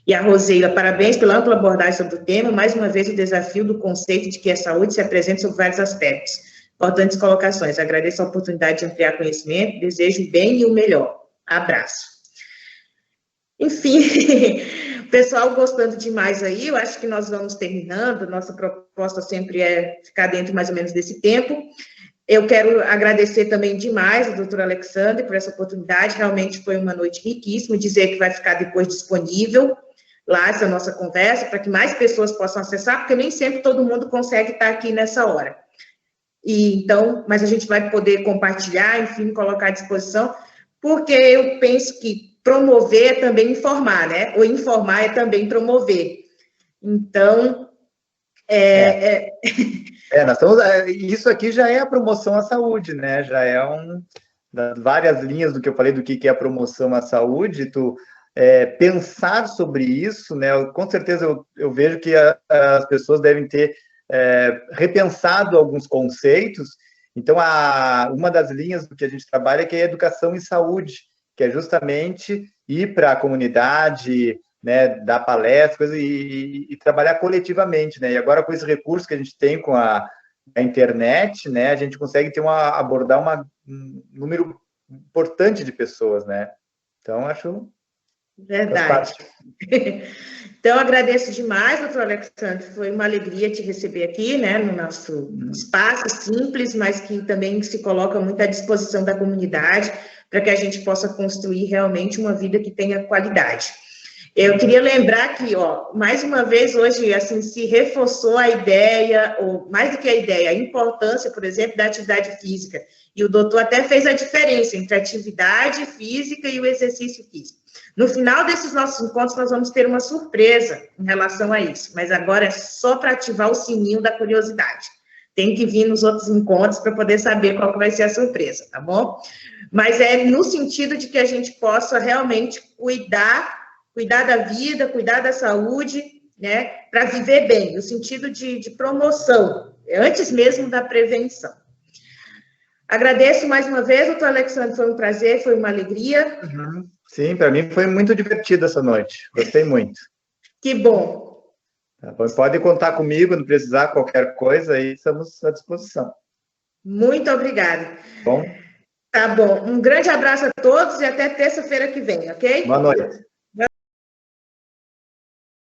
E a Roseila, parabéns pela ampla abordagem sobre o tema, mais uma vez o desafio do conceito de que a saúde se apresenta sob vários aspectos. Importantes colocações, agradeço a oportunidade de ampliar conhecimento, desejo o bem e o melhor. Abraço. Enfim, pessoal gostando demais aí, eu acho que nós vamos terminando, nossa proposta sempre é ficar dentro mais ou menos desse tempo. Eu quero agradecer também demais ao doutor Alexandre por essa oportunidade, realmente foi uma noite riquíssima, dizer que vai ficar depois disponível lá essa nossa conversa, para que mais pessoas possam acessar, porque nem sempre todo mundo consegue estar aqui nessa hora. Então, mas a gente vai poder compartilhar, enfim, colocar à disposição, porque eu penso que promover é também informar, né? Ou informar é também promover. Então, nós estamos, isso aqui já é a promoção à saúde, né? Já é das várias linhas do que eu falei do que é a promoção à saúde. pensar sobre isso, né? Com certeza eu vejo que as pessoas devem ter repensado alguns conceitos. Então, uma das linhas do que a gente trabalha é a educação em saúde, que é justamente ir para a comunidade, né, dar palestras e trabalhar coletivamente, né? E agora, com esse recurso que a gente tem com a internet, né, a gente consegue abordar um número importante de pessoas, né? Então, acho... Verdade. Então, agradeço demais, doutor Alexandre, foi uma alegria te receber aqui, né, no nosso espaço simples, mas que também se coloca muito à disposição da comunidade, para que a gente possa construir realmente uma vida que tenha qualidade. Eu queria lembrar que, mais uma vez, hoje, assim, se reforçou a ideia, ou mais do que a ideia, a importância, por exemplo, da atividade física. E o doutor até fez a diferença entre a atividade física e o exercício físico. No final desses nossos encontros, nós vamos ter uma surpresa em relação a isso, mas agora é só para ativar o sininho da curiosidade. Tem que vir nos outros encontros para poder saber qual que vai ser a surpresa, tá bom? Mas é no sentido de que a gente possa realmente cuidar da vida, cuidar da saúde, né, para viver bem, no sentido de promoção, antes mesmo da prevenção. Agradeço mais uma vez, doutor Alexandre, foi um prazer, foi uma alegria. Sim, para mim foi muito divertido essa noite, gostei muito. Que bom. Tá bom, pode contar comigo, não precisar qualquer coisa, aí estamos à disposição. Muito obrigada. Bom? Tá bom, um grande abraço a todos e até terça-feira que vem, ok? Boa noite.